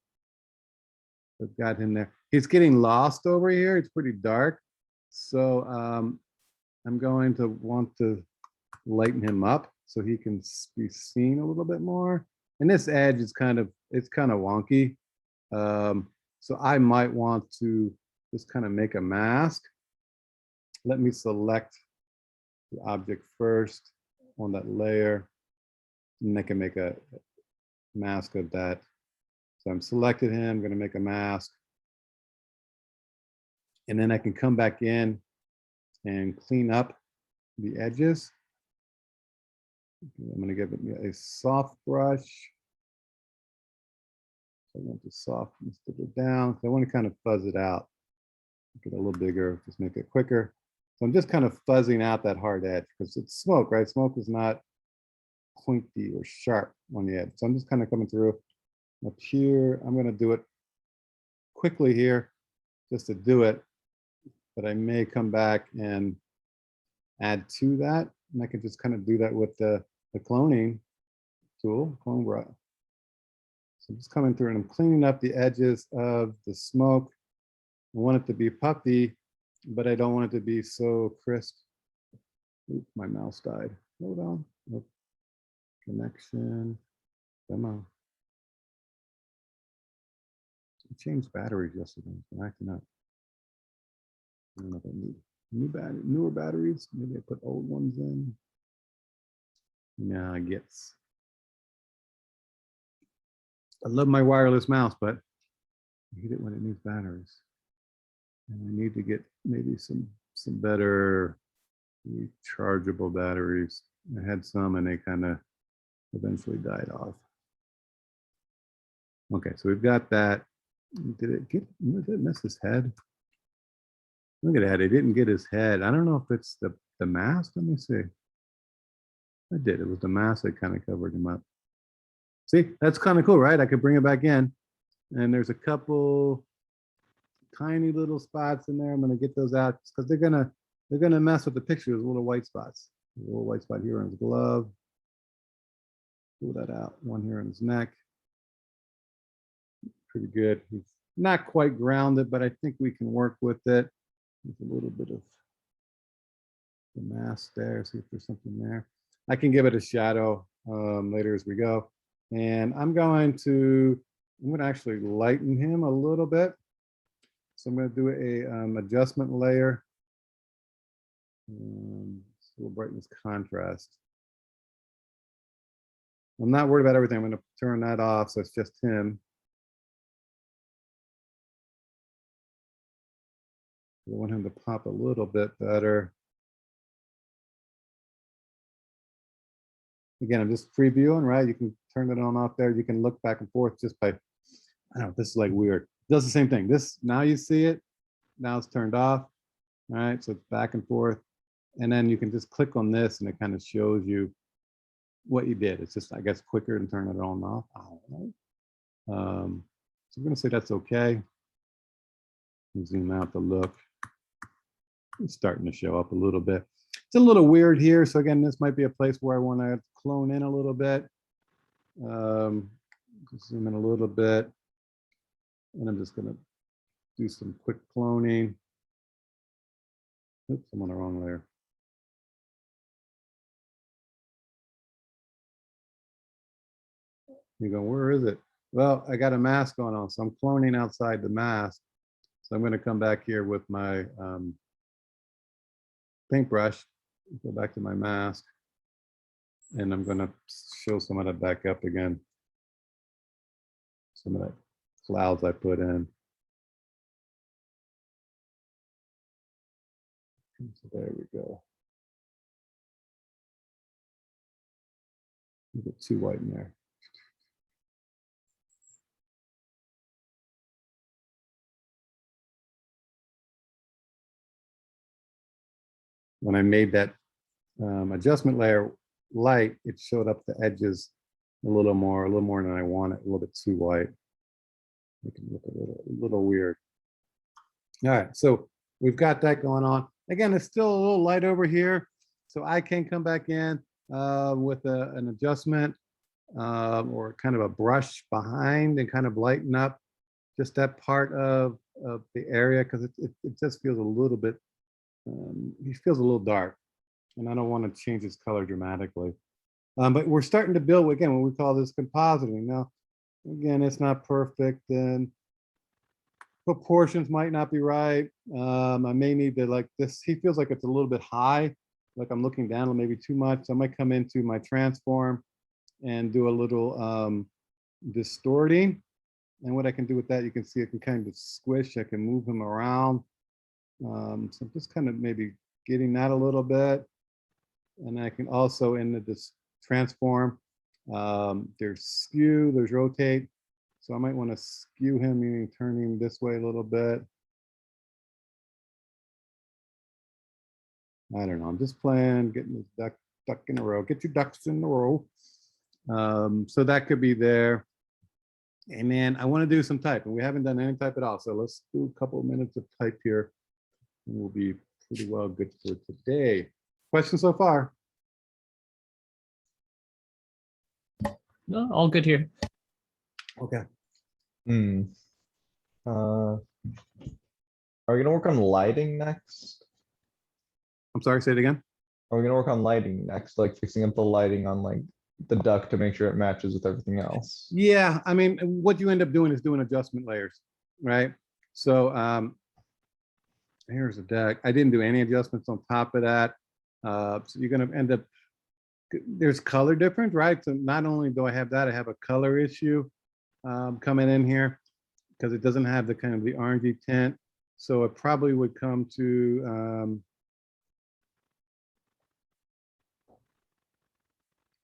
I've got him there. He's getting lost over here. It's pretty dark. So I'm going to want to lighten him up so he can be seen a little bit more. And this edge is kind of wonky. So I might want to just kind of make a mask. Let me select the object first on that layer, and I can make a mask of that. So I'm selected him, I'm going to make a mask. And then I can come back in and clean up the edges. I'm going to give it a soft brush. I want to soften it down. So I want to kind of fuzz it out. Get a little bigger, just make it quicker. So I'm just kind of fuzzing out that hard edge because it's smoke, right? Smoke is not pointy or sharp on the edge. So I'm just kind of coming through up here. I'm going to do it quickly here just to do it, but I may come back and add to that. And I can just kind of do that with the cloning tool, clone brush. So I'm just coming through and I'm cleaning up the edges of the smoke. I want it to be puffy, but I don't want it to be so crisp. Oops, my mouse died. Hold on. Nope. Connection. Come on. I changed batteries yesterday. It's been acting up. I don't know if I need newer batteries. Maybe I put old ones in. Yeah, I guess. I love my wireless mouse, but I hate it when it needs batteries. And I need to get maybe some better rechargeable batteries. I had some and they kind of eventually died off. Okay, so we've got that. Did it miss his head? Look at that, it didn't get his head. I don't know if it's the mask. Let me see. I did, it was the mask that kind of covered him up. See, that's kind of cool, right? I could bring it back in. And there's a couple tiny little spots in there. I'm gonna get those out because they're gonna mess with the picture. There's little white spots. There's a little white spot here on his glove. Pull that out. One here on his neck. Pretty good. He's not quite grounded, but I think we can work with it. There's a little bit of the mask there. See if there's something there. I can give it a shadow later as we go. And I'm going to actually lighten him a little bit. So I'm going to do a adjustment layer. So we'll brighten this contrast. I'm not worried about everything. I'm going to turn that off so it's just him. I want him to pop a little bit better. Again, I'm just previewing, right? You can turn it on off there. You can look back and forth just by, I don't know, this is like weird. It does the same thing. This, now you see it, now it's turned off. All right, so it's back and forth. And then you can just click on this and it kind of shows you what you did. It's just, I guess, quicker than turn it on and off. All right. So I'm gonna say that's okay. Zoom out the look. It's starting to show up a little bit. It's a little weird here. So again, this might be a place where I want to clone in a little bit. Just zoom in a little bit. And I'm just going to do some quick cloning. Oops, I'm on the wrong layer. You go, where is it? Well, I got a mask on, so I'm cloning outside the mask. So I'm going to come back here with my paintbrush, go back to my mask, and I'm going to show some of that back up again. Some of that clouds I put in. So there we go. A bit too white in there. When I made that adjustment layer light, it showed up the edges a little more than I wanted, a little bit too white. It can look a little weird. All right, so we've got that going on. Again, it's still a little light over here, so I can come back in with an adjustment or kind of a brush behind and kind of lighten up just that part of the area because it just feels a little bit, he feels a little dark, and I don't want to change his color dramatically. But we're starting to build, again, what we call this compositing. Now, again, it's not perfect and proportions might not be right. I may need to, like this, he feels like it's a little bit high, like I'm looking down maybe too much. So I might come into my transform and do a little distorting. And what I can do with that, you can see I can kind of squish, I can move him around. So I'm just kind of maybe getting that a little bit. And I can also, in the transform. There's skew, there's rotate. So I might want to skew him, meaning turn him this way a little bit. I don't know. I'm just playing, getting this duck in a row. Get your ducks in a row. So that could be there. And then I want to do some type, and we haven't done any type at all. So let's do a couple of minutes of type here, and we'll be pretty well good for today. Questions so far? No, all good here. Okay. Hmm. Are we gonna work on lighting next? I'm sorry, say it again. Are we gonna work on lighting next, like fixing up the lighting on like the duck to make sure it matches with everything else? Yeah, I mean, what you end up doing is doing adjustment layers, right? So here's a deck. I didn't do any adjustments on top of that. So you're gonna end up, there's color difference, right? So not only do I have that, I have a color issue coming in here because it doesn't have the kind of the orangey tint. So it probably would come to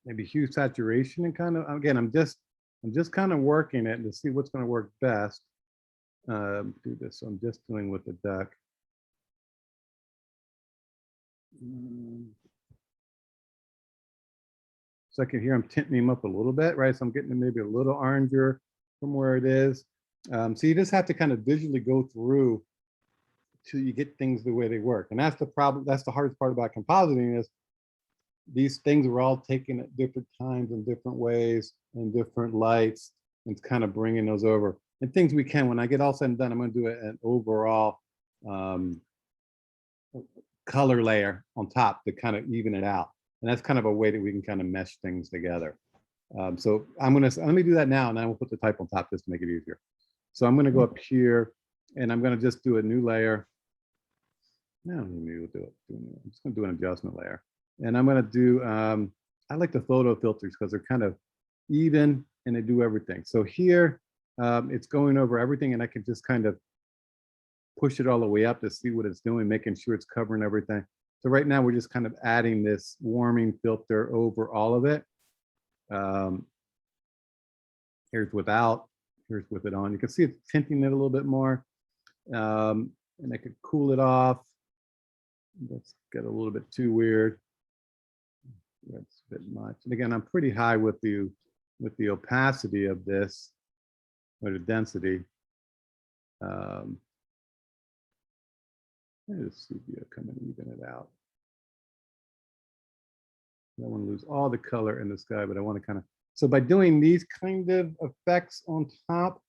maybe hue saturation and kind of, again, I'm just kind of working it to see what's going to work best. Do this. So I'm just doing with the duck. So I can hear I'm tinting him up a little bit, right? So I'm getting maybe a little oranger from where it is. So you just have to kind of visually go through till you get things the way they work. And that's the problem. That's the hardest part about compositing is these things were all taken at different times in different ways and different lights, and kind of bringing those over. And things we can, when I get all said and done, I'm going to do an overall color layer on top to kind of even it out. And that's kind of a way that we can kind of mesh things together. So let me do that now, and then we'll put the type on top just to make it easier. So I'm going to go up here, and I'm going to just do a new layer. No, maybe we'll do it. I'm just going to do an adjustment layer. And I'm going to do, I like the photo filters because they're kind of even and they do everything. So here, it's going over everything, and I can just kind of push it all the way up to see what it's doing, making sure it's covering everything. So right now we're just kind of adding this warming filter over all of it. Here's without, here's with it on. You can see it's tinting it a little bit more. And I could cool it off. Let's get a little bit too weird. That's a bit much. And again, I'm pretty high with the opacity of this, or the density. Let's see if you come and even it out. I don't want to lose all the color in the sky, but I want to kind of, so by doing these kind of effects on top,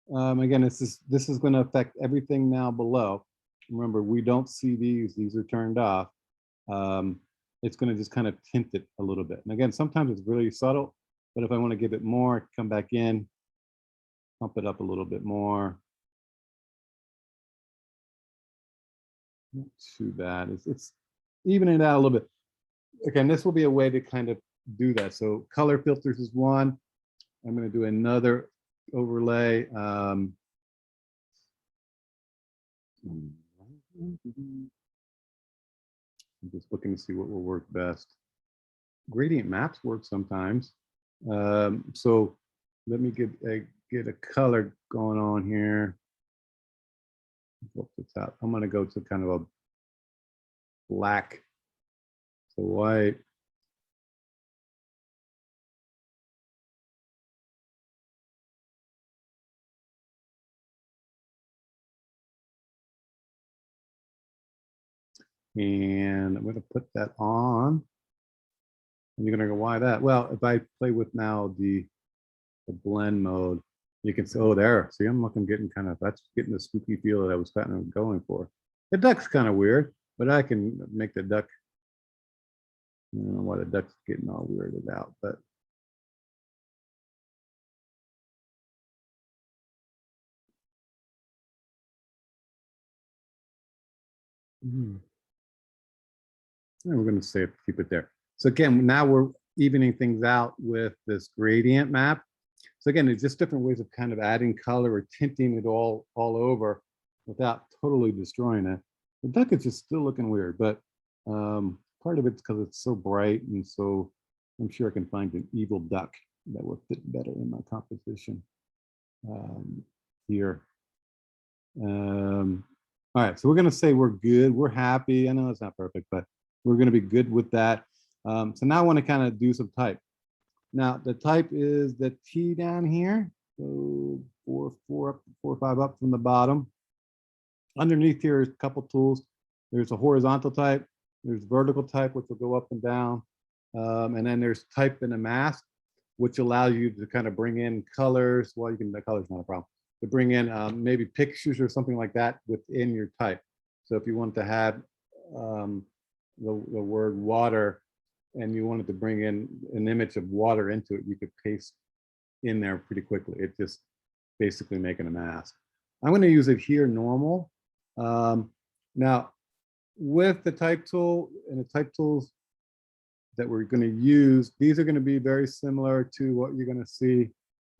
again, this is going to affect everything now below. Remember, we don't see these are turned off. It's going to just kind of tint it a little bit. And again, sometimes it's really subtle, but if I want to give it more, come back in, pump it up a little bit more. Not too bad. It's evening it out a little bit. Again, this will be a way to kind of do that. So color filters is one. I'm going to do another overlay. I'm just looking to see what will work best. Gradient maps work sometimes. So let me get a color going on here. Up the top. I'm going to go to kind of a black to white. And I'm going to put that on. And you're going to go, why that? Well, if I play with now the blend mode, you can see, oh, there. See, I'm looking, getting kind of, that's getting the spooky feel that I was kind of going for. The duck's kind of weird, but I can make the duck, I don't know why the duck's getting all weirded out, but. And we're going to say keep it there. So again, now we're evening things out with this gradient map. So again, it's just different ways of kind of adding color or tinting it all over without totally destroying it. The duck is just still looking weird, but part of it's because it's so bright and so I'm sure I can find an evil duck that would fit better in my composition here. All right, so we're gonna say we're good, we're happy. I know it's not perfect, but we're gonna be good with that. So now I wanna kind of do some type. Now the type is the T down here. So four or five up from the bottom. Underneath here is a couple tools. There's a horizontal type, there's vertical type, which will go up and down. And then there's type in a mask, which allows you to kind of bring in colors. Well, you can, the color's not a problem. To bring in maybe pictures or something like that within your type. So if you want to have the word water and you wanted to bring in an image of water into it, you could paste in there pretty quickly. It's just basically making a mask. I'm going to use it here normal. Now, with the type tool and the type tools that we're going to use, these are going to be very similar to what you're going to see,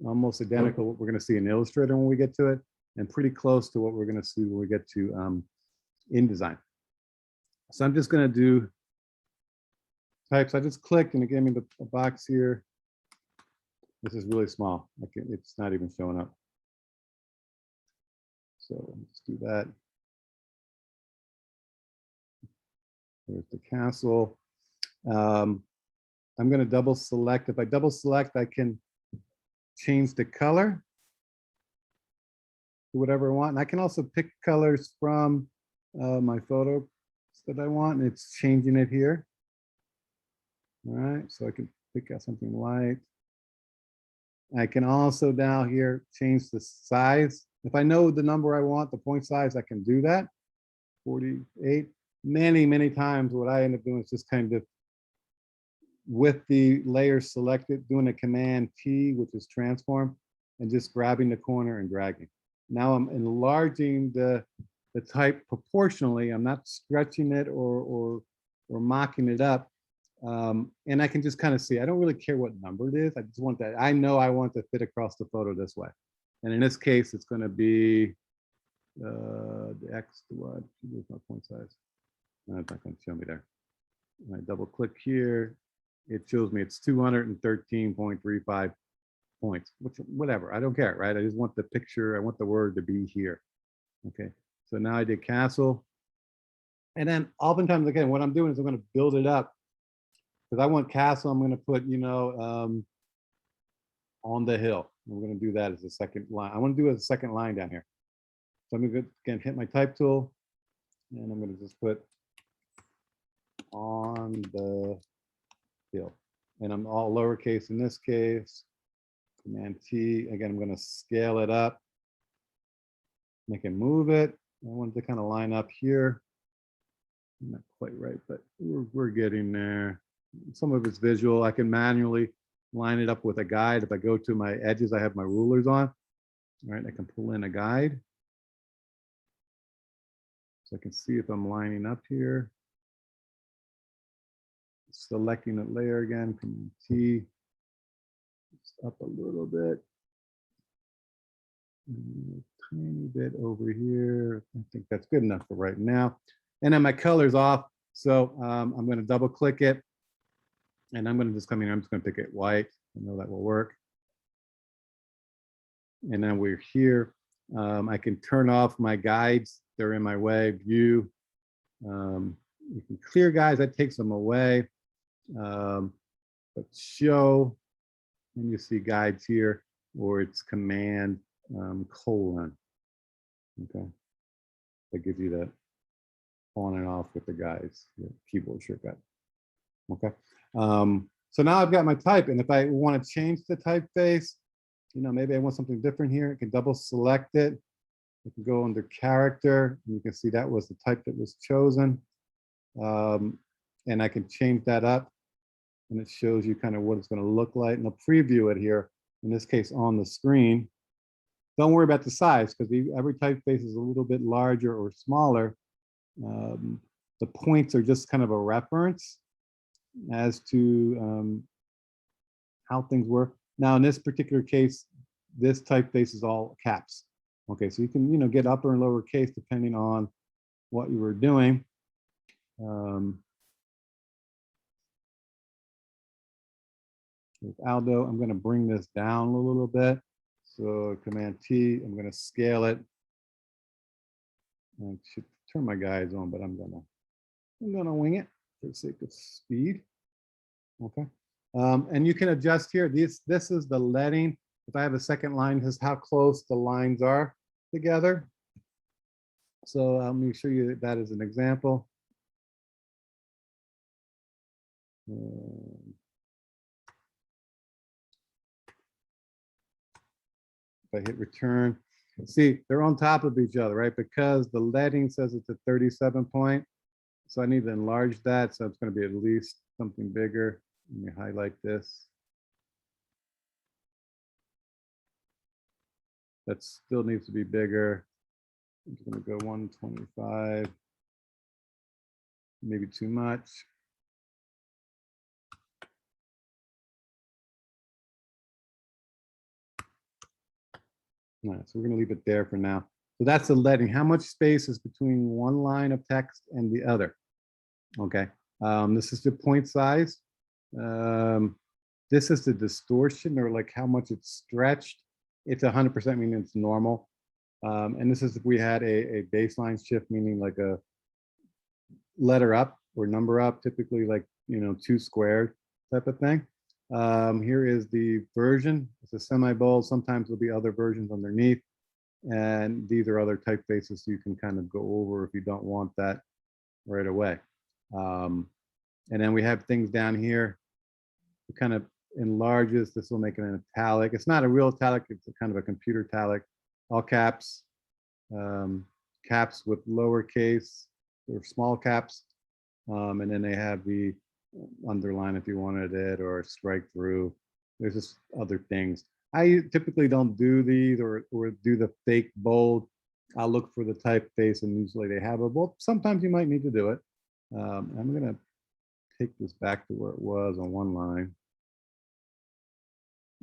almost identical what we're going to see in Illustrator when we get to it, and pretty close to what we're going to see when we get to InDesign. So I'm just going to do types. I just clicked and it gave me the box here. This is really small. It's not even showing up. So let's do that. There's the castle. I'm going to double select. If I double select, I can change the color to whatever I want. And I can also pick colors from my photo that I want, and it's changing it here. All right, so I can pick out something light. I can also down here change the size. If I know the number I want, the point size, I can do that. 48. Many times what I end up doing is just kind of with the layer selected, doing a Command T, which is transform, and just grabbing the corner and dragging. Now I'm enlarging the type proportionally. I'm not stretching it or mocking it up. And I can just kind of see, I don't really care what number it is. I just want that. I know I want to fit across the photo this way. And in this case, it's going to be the X, the Y, there's no point size. No, it's not going to show me there. When I double click here, it shows me it's 213.35 points, which, whatever, I don't care, right? I just want the picture, I want the word to be here. Okay, so now I did castle. And then oftentimes, again, what I'm doing is I'm going to build it up. Because I want castle, I'm going to put, you know, on the hill. We're going to do that as a second line. I want to do it as a second line down here. So I'm going to again hit my type tool, and I'm going to just put on the hill. And I'm all lowercase in this case. Command T. Again, I'm going to scale it up, make it move it. I want it to kind of line up here. Not quite right, but we're getting there. Some of it's visual. I can manually line it up with a guide. If I go to my edges, I have my rulers on. All right, I can pull in a guide. So I can see if I'm lining up here. Selecting a layer again, Command T. Just up a little bit. A tiny bit over here. I think that's good enough for right now. And then my color's off. So I'm going to double click it. And I'm going to just come in, I'm just going to pick it white. I know that will work. And then we're here. I can turn off my guides. They're in my way. View. You can clear guides, that takes them away. But show, and you see guides here, or it's Command colon. Okay. That gives you that on and off with the guides, the keyboard shortcut. Okay. So now I've got my type, and if I want to change the typeface, you know, maybe I want something different here, I can double select it. I can go under character, and you can see that was the type that was chosen. And I can change that up, and it shows you kind of what it's going to look like. And I'll preview it here, in this case on the screen. Don't worry about the size, because every typeface is a little bit larger or smaller. The points are just kind of a reference as to how things work. Now, in this particular case, this typeface is all caps. Okay, so you can, you know, get upper and lower case depending on what you were doing. With Aldo, I'm going to bring this down a little bit. So Command T, I'm going to scale it. I should turn my guides on, but I'm gonna wing it for the sake of speed. Okay. And you can adjust here. This is the leading. If I have a second line, this is how close the lines are together. So let me show you that as an example. If I hit return, see, they're on top of each other, right? Because the leading says it's a 37 point. So I need to enlarge that. So it's going to be at least something bigger. Let me highlight this. That still needs to be bigger. I'm just going to go 125. Maybe too much. All right, so we're going to leave it there for now. So that's the leading. How much space is between one line of text and the other? Okay, this is the point size. This is the distortion, or like how much it's stretched. It's 100%, meaning it's normal. And this is if we had a baseline shift, meaning like a letter up or number up, typically like, 2 squared type of thing. Here is the version. It's a semi-bold. Sometimes there'll be other versions underneath. And these are other typefaces you can kind of go over if you don't want that right away. And then we have things down here. It kind of enlarges. This will make it an italic. It's not a real italic. It's a kind of a computer italic. All caps, caps with lowercase or small caps. And then they have the underline if you wanted it, or strike through. There's just other things. I typically don't do these or do the fake bold. I'll look for the typeface, and usually they have a bold. Sometimes you might need to do it. I'm going to take this back to where it was on one line.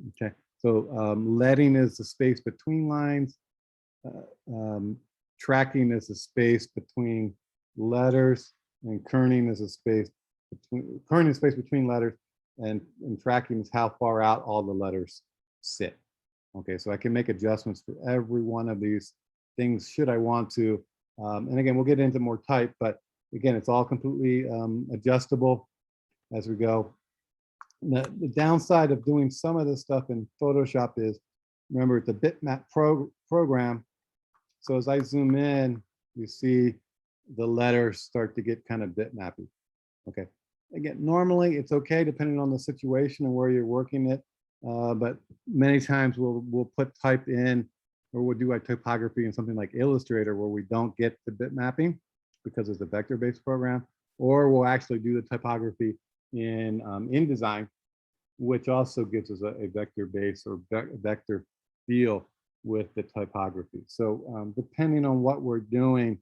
Okay, so leading is the space between lines. Tracking is the space between letters, and kerning is a space between letters, and tracking is how far out all the letters sit. Okay, so I can make adjustments for every one of these things should I want to. And again, we'll get into more type, but again, it's all completely adjustable as we go. The downside of doing some of this stuff in Photoshop is, remember, it's a bitmap program. So as I zoom in, you see the letters start to get kind of bitmappy. Okay. Again, normally it's okay depending on the situation and where you're working it. But many times we'll put type in, or we'll do a typography in something like Illustrator where we don't get the bitmapping because it's a vector-based program, or we'll actually do the typography in InDesign, which also gives us a vector-based or vector feel with the typography. So depending on what we're doing,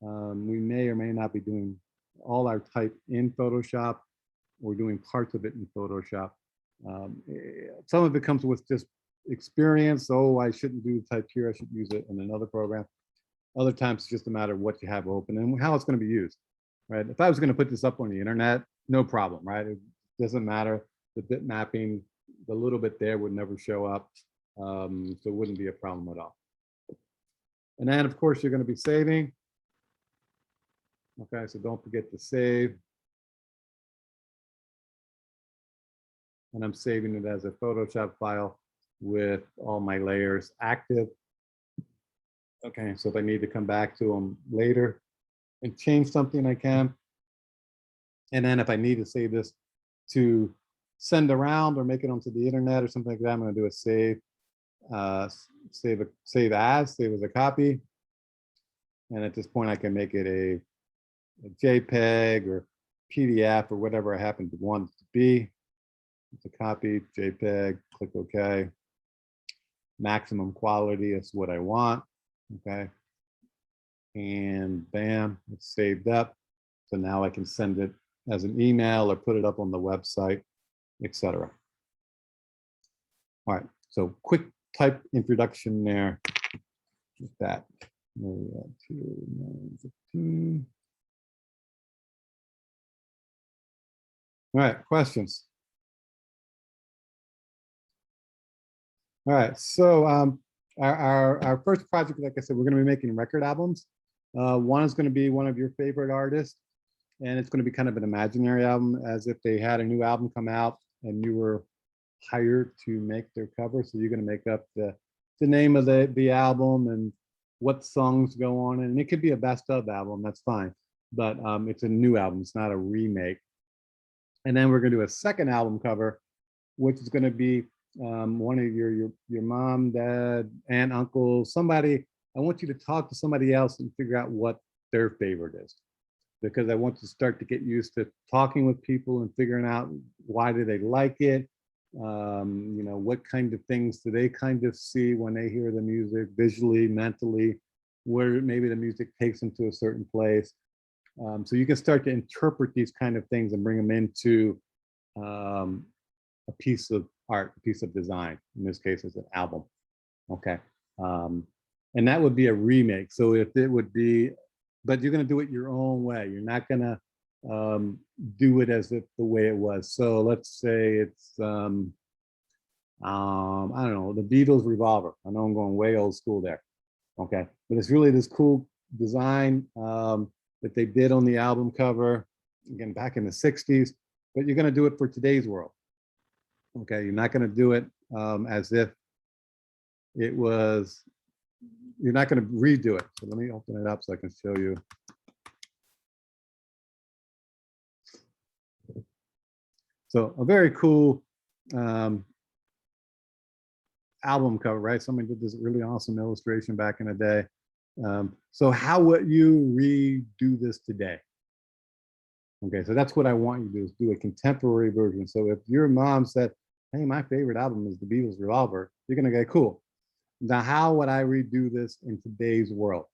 we may or may not be doing all our type in Photoshop, or doing parts of it in Photoshop. Some of it comes with just experience. Oh, I shouldn't do type here. I should use it in another program. Other times it's just a matter of what you have open and how it's going to be used, right? If I was going to put this up on the internet, no problem, right? It doesn't matter. The bit mapping, the little bit there would never show up. So it wouldn't be a problem at all. And then of course you're going to be saving. Okay, so don't forget to save. And I'm saving it as a Photoshop file with all my layers active. Okay, so if I need to come back to them later and change something, I can. And then if I need to save this to send around or make it onto the internet or something like that, I'm going to do a save, save as a copy. And at this point, I can make it a JPEG or PDF or whatever I happen to want it to be. It's a copy, JPEG, click OK. Maximum quality is what I want. Okay. And bam, it's saved up. So now I can send it as an email or put it up on the website, etc. All right. So quick type introduction there with that. All right, questions? All right, so our first project, like I said, we're going to be making record albums. One is going to be one of your favorite artists, and it's going to be kind of an imaginary album, as if they had a new album come out and you were hired to make their cover. So you're going to make up the name of the album and what songs go on it. And it could be a best of album, that's fine. But it's a new album, it's not a remake. And then we're going to do a second album cover, which is going to be one of your mom, dad, aunt, uncle, somebody. I want you to talk to somebody else and figure out what their favorite is, because I want to start to get used to talking with people and figuring out why do they like it. You know, what kind of things do they kind of see when they hear the music, visually, mentally, where maybe the music takes them to a certain place. So you can start to interpret these kind of things and bring them into a piece of art, a piece of design. In this case, it's an album. Okay. And that would be a remake. So if it would be, but you're going to do it your own way. You're not going to do it as if the way it was. So let's say it's, I don't know, the Beatles Revolver. I know I'm going way old school there. Okay. But it's really this cool design that they did on the album cover, again, back in the 60s, but you're going to do it for today's world. Okay. You're not going to do it as if it was, you're not going to redo it. So let me open it up so I can show you. So a very cool album cover, right? Somebody did this really awesome illustration back in the day. So how would you redo this today? Okay, so that's what I want you to do, is do a contemporary version. So if your mom said, hey, my favorite album is the Beatles Revolver, you're gonna go, cool. Now, how would I redo this in today's world?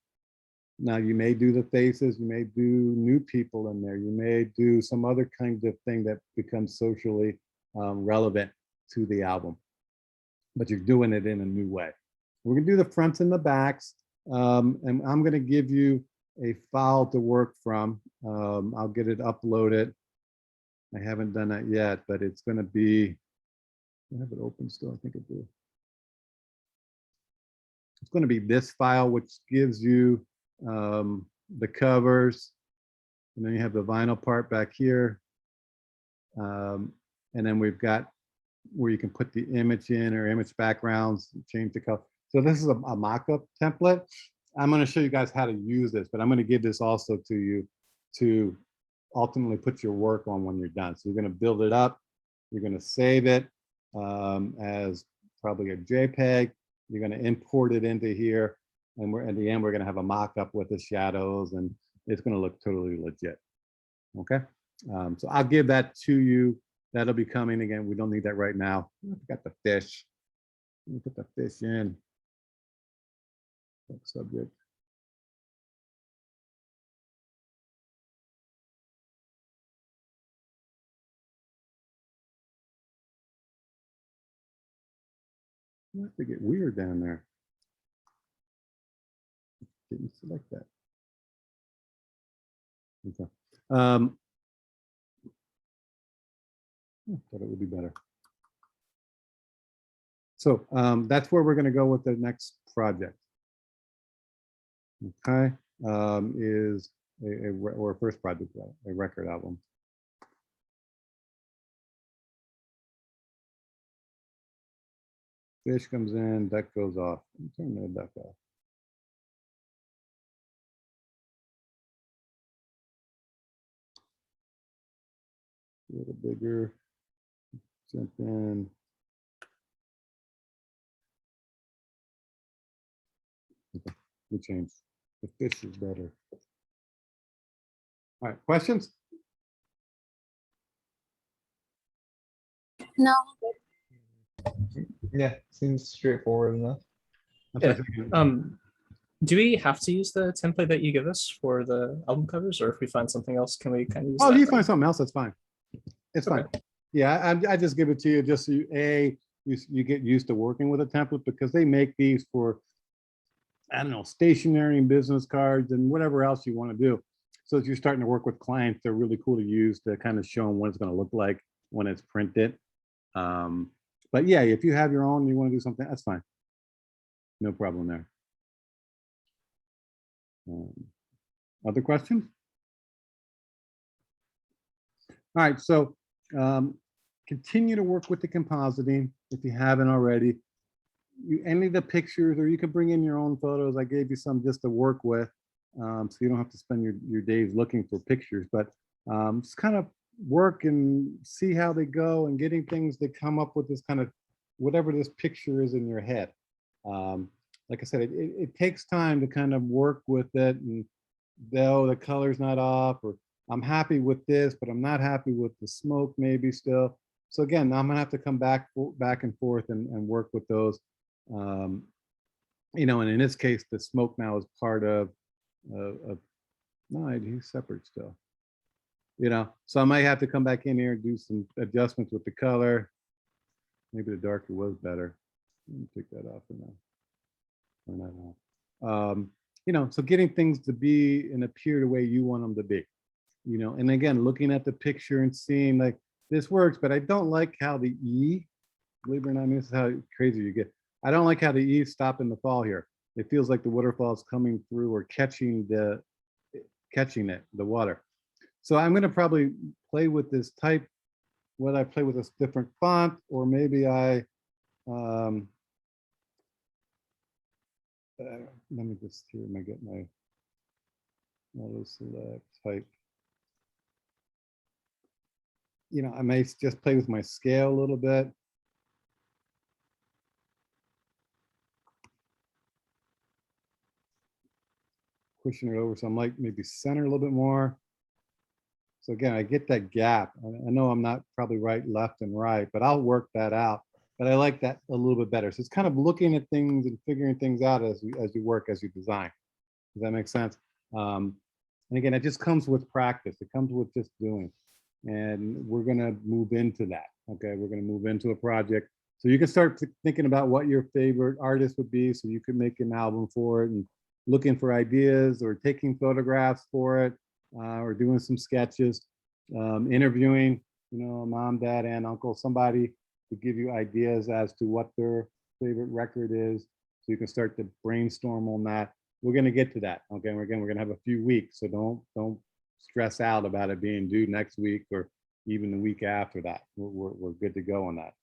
Now, you may do the faces, you may do new people in there, you may do some other kind of thing that becomes socially relevant to the album, but you're doing it in a new way. We're gonna do the fronts and the backs, and I'm gonna give you a file to work from. I'll get it uploaded. I haven't done that yet, but it's gonna be, I have it open still, I think it do. It's going to be this file, which gives you the covers, and then you have the vinyl part back here, and then we've got where you can put the image in, or image backgrounds, change the color. So this is a mock-up template. I'm going to show you guys how to use this, but I'm going to give this also to you to ultimately put your work on when you're done. So you're going to build it up, you're going to save it as probably a JPEG. You're going to import it into here, and we're at the end, we're going to have a mock-up with the shadows, and it's going to look totally legit. Okay, so I'll give that to you. That'll be coming. Again, we don't need that right now. I've got the fish. Let me put the fish in. Subject. I have to get weird down there. Didn't select that. Okay. I thought it would be better. So that's where we're going to go with the next project. Okay, is or first project, a record album. Fish comes in, duck goes off. Turn the duck off. A little bigger. Jump in. Okay, we change. The fish is better. All right, questions? No. Yeah, seems straightforward enough. Yeah. Do we have to use the template that you give us for the album covers, or if we find something else, can we kind of use Oh, that? you find something else, that's fine. It's Okay. fine. Yeah, I just give it to you just so you get used to working with a template, because they make these for, I don't know, stationery and business cards and whatever else you want to do. So if you're starting to work with clients, they're really cool to use to kind of show them what it's going to look like when it's printed. But yeah, if you have your own, you want to do something, that's fine. No problem there. Other questions? All right, so continue to work with the compositing if you haven't already. Any of the pictures, or you can bring in your own photos. I gave you some just to work with, so you don't have to spend your days looking for pictures, but just kind of work and see how they go, and getting things that come up with this kind of, whatever this picture is in your head. Like I said, it takes time to kind of work with it, and though the color's not off, or I'm happy with this, but I'm not happy with the smoke maybe still. So again, I'm gonna have to come back and forth and work with those. And in this case, the smoke now is part of no, he's separate still. So I might have to come back in here and do some adjustments with the color. Maybe the darker was better. Let me take that off for now. Or not off. So getting things to be and appear the way you want them to be. And again, looking at the picture and seeing like this works, but I don't like how the E, believe it or not, this is how crazy you get. I don't like how the E stop in the fall here. It feels like the waterfall is coming through or catching the water. So I'm going to probably play with this type, whether I play with this different font, or maybe I, let me just here, I get my auto select type. I may just play with my scale a little bit. Pushing it over, so I might maybe center a little bit more. So again, I get that gap. I know I'm not probably right, left, and right, but I'll work that out. But I like that a little bit better. So it's kind of looking at things and figuring things out as you work, as you design. Does that make sense? And again, it just comes with practice. It comes with just doing. And we're gonna move into that. Okay, we're gonna move into a project. So you can start thinking about what your favorite artist would be, so you could make an album for it, and looking for ideas, or taking photographs for it, or doing some sketches, interviewing, mom, dad, aunt, uncle, somebody to give you ideas as to what their favorite record is, so you can start to brainstorm on that. We're going to get to that. Okay, we're going to have a few weeks, so don't stress out about it being due next week or even the week after that. We're good to go on that.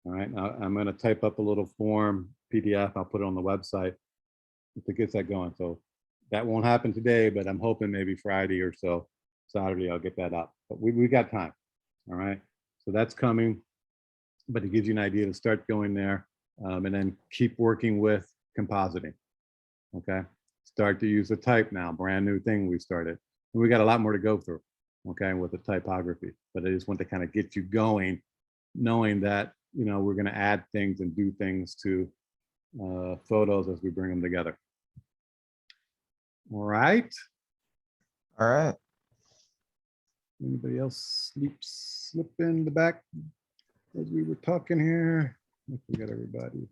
All right, now I'm going to type up a little form PDF. I'll put it on the website if it gets that going. So that won't happen today, but I'm hoping maybe Friday or so, Saturday, I'll get that up. But we got time. All right, so that's coming, but it gives you an idea to start going there, and then keep working with compositing. Okay, start to use the type now, brand new thing we started, and we got a lot more to go through. Okay, with the typography, but I just want to kind of get you going, knowing that we're going to add things and do things to photos as we bring them together. All right. All right. Anybody else slip in the back as we were talking here? I forget everybody.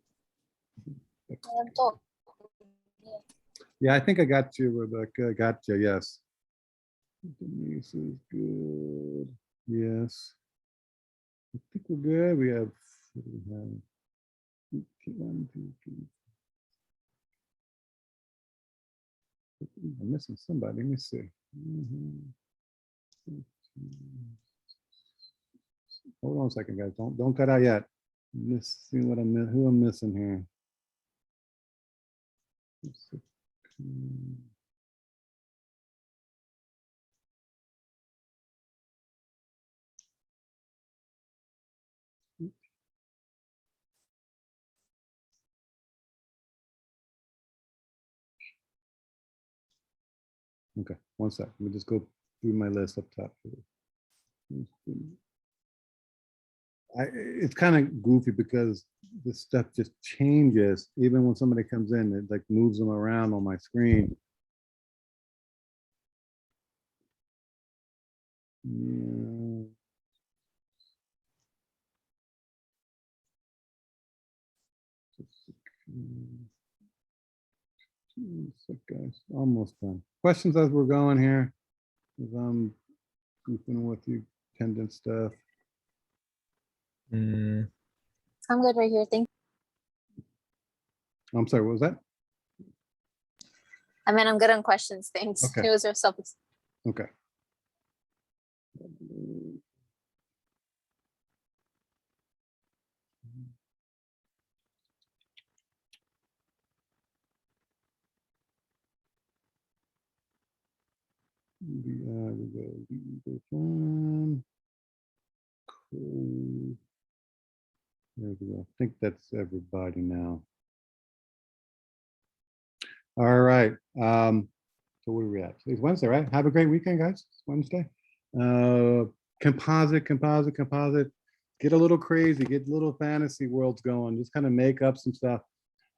Yeah, I think I got you, Rebecca. I got you. Yes. Denise is good. Yes. I think we're good. We have, what do we have? 1, 2, 3. I'm missing somebody. Let me see. Hold on a second, guys. Don't cut out yet. See what who I'm missing here. Okay, one sec. Let me just go through my list up top. It's kind of goofy because this stuff just changes. Even when somebody comes in, it like moves them around on my screen. Yeah. Guys, almost done. Questions as we're going here, as I'm goofing with you, pendant stuff. I'm good right here. Thank I'm sorry, what was that? I mean, I'm good on questions. Thanks. Okay. It was self. Okay. Cool. There we go. I think that's everybody now. All right. So what are we at? It's Wednesday, right? Have a great weekend, guys. It's Wednesday. Composite. Get a little crazy. Get little fantasy worlds going. Just kind of make up some stuff.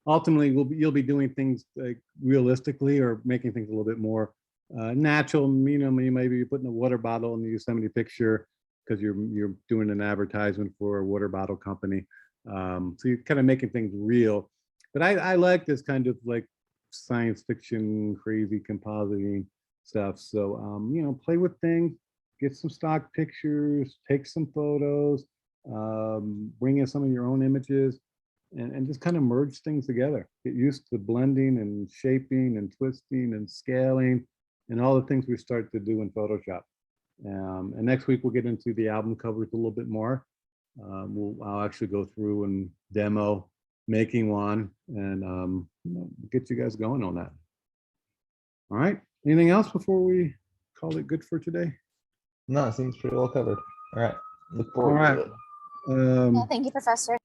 Ultimately, you'll be doing things like realistically or making things a little bit more natural. You know, you might be putting a water bottle in the Yosemite picture because you're doing an advertisement for a water bottle company. So you're kind of making things real. But I like this kind of like science fiction, crazy compositing stuff. So you know, play with things, get some stock pictures, take some photos, bring in some of your own images, and just kind of merge things together. Get used to blending and shaping and twisting and scaling and all the things we start to do in Photoshop. And next week we'll get into the album covers a little bit more. I'll actually go through and demo making one and you know, get you guys going on that. All right. Anything else before we call it good for today? No, it seems pretty well covered. All right. Look All forward right. to it. Yeah, thank you, Professor.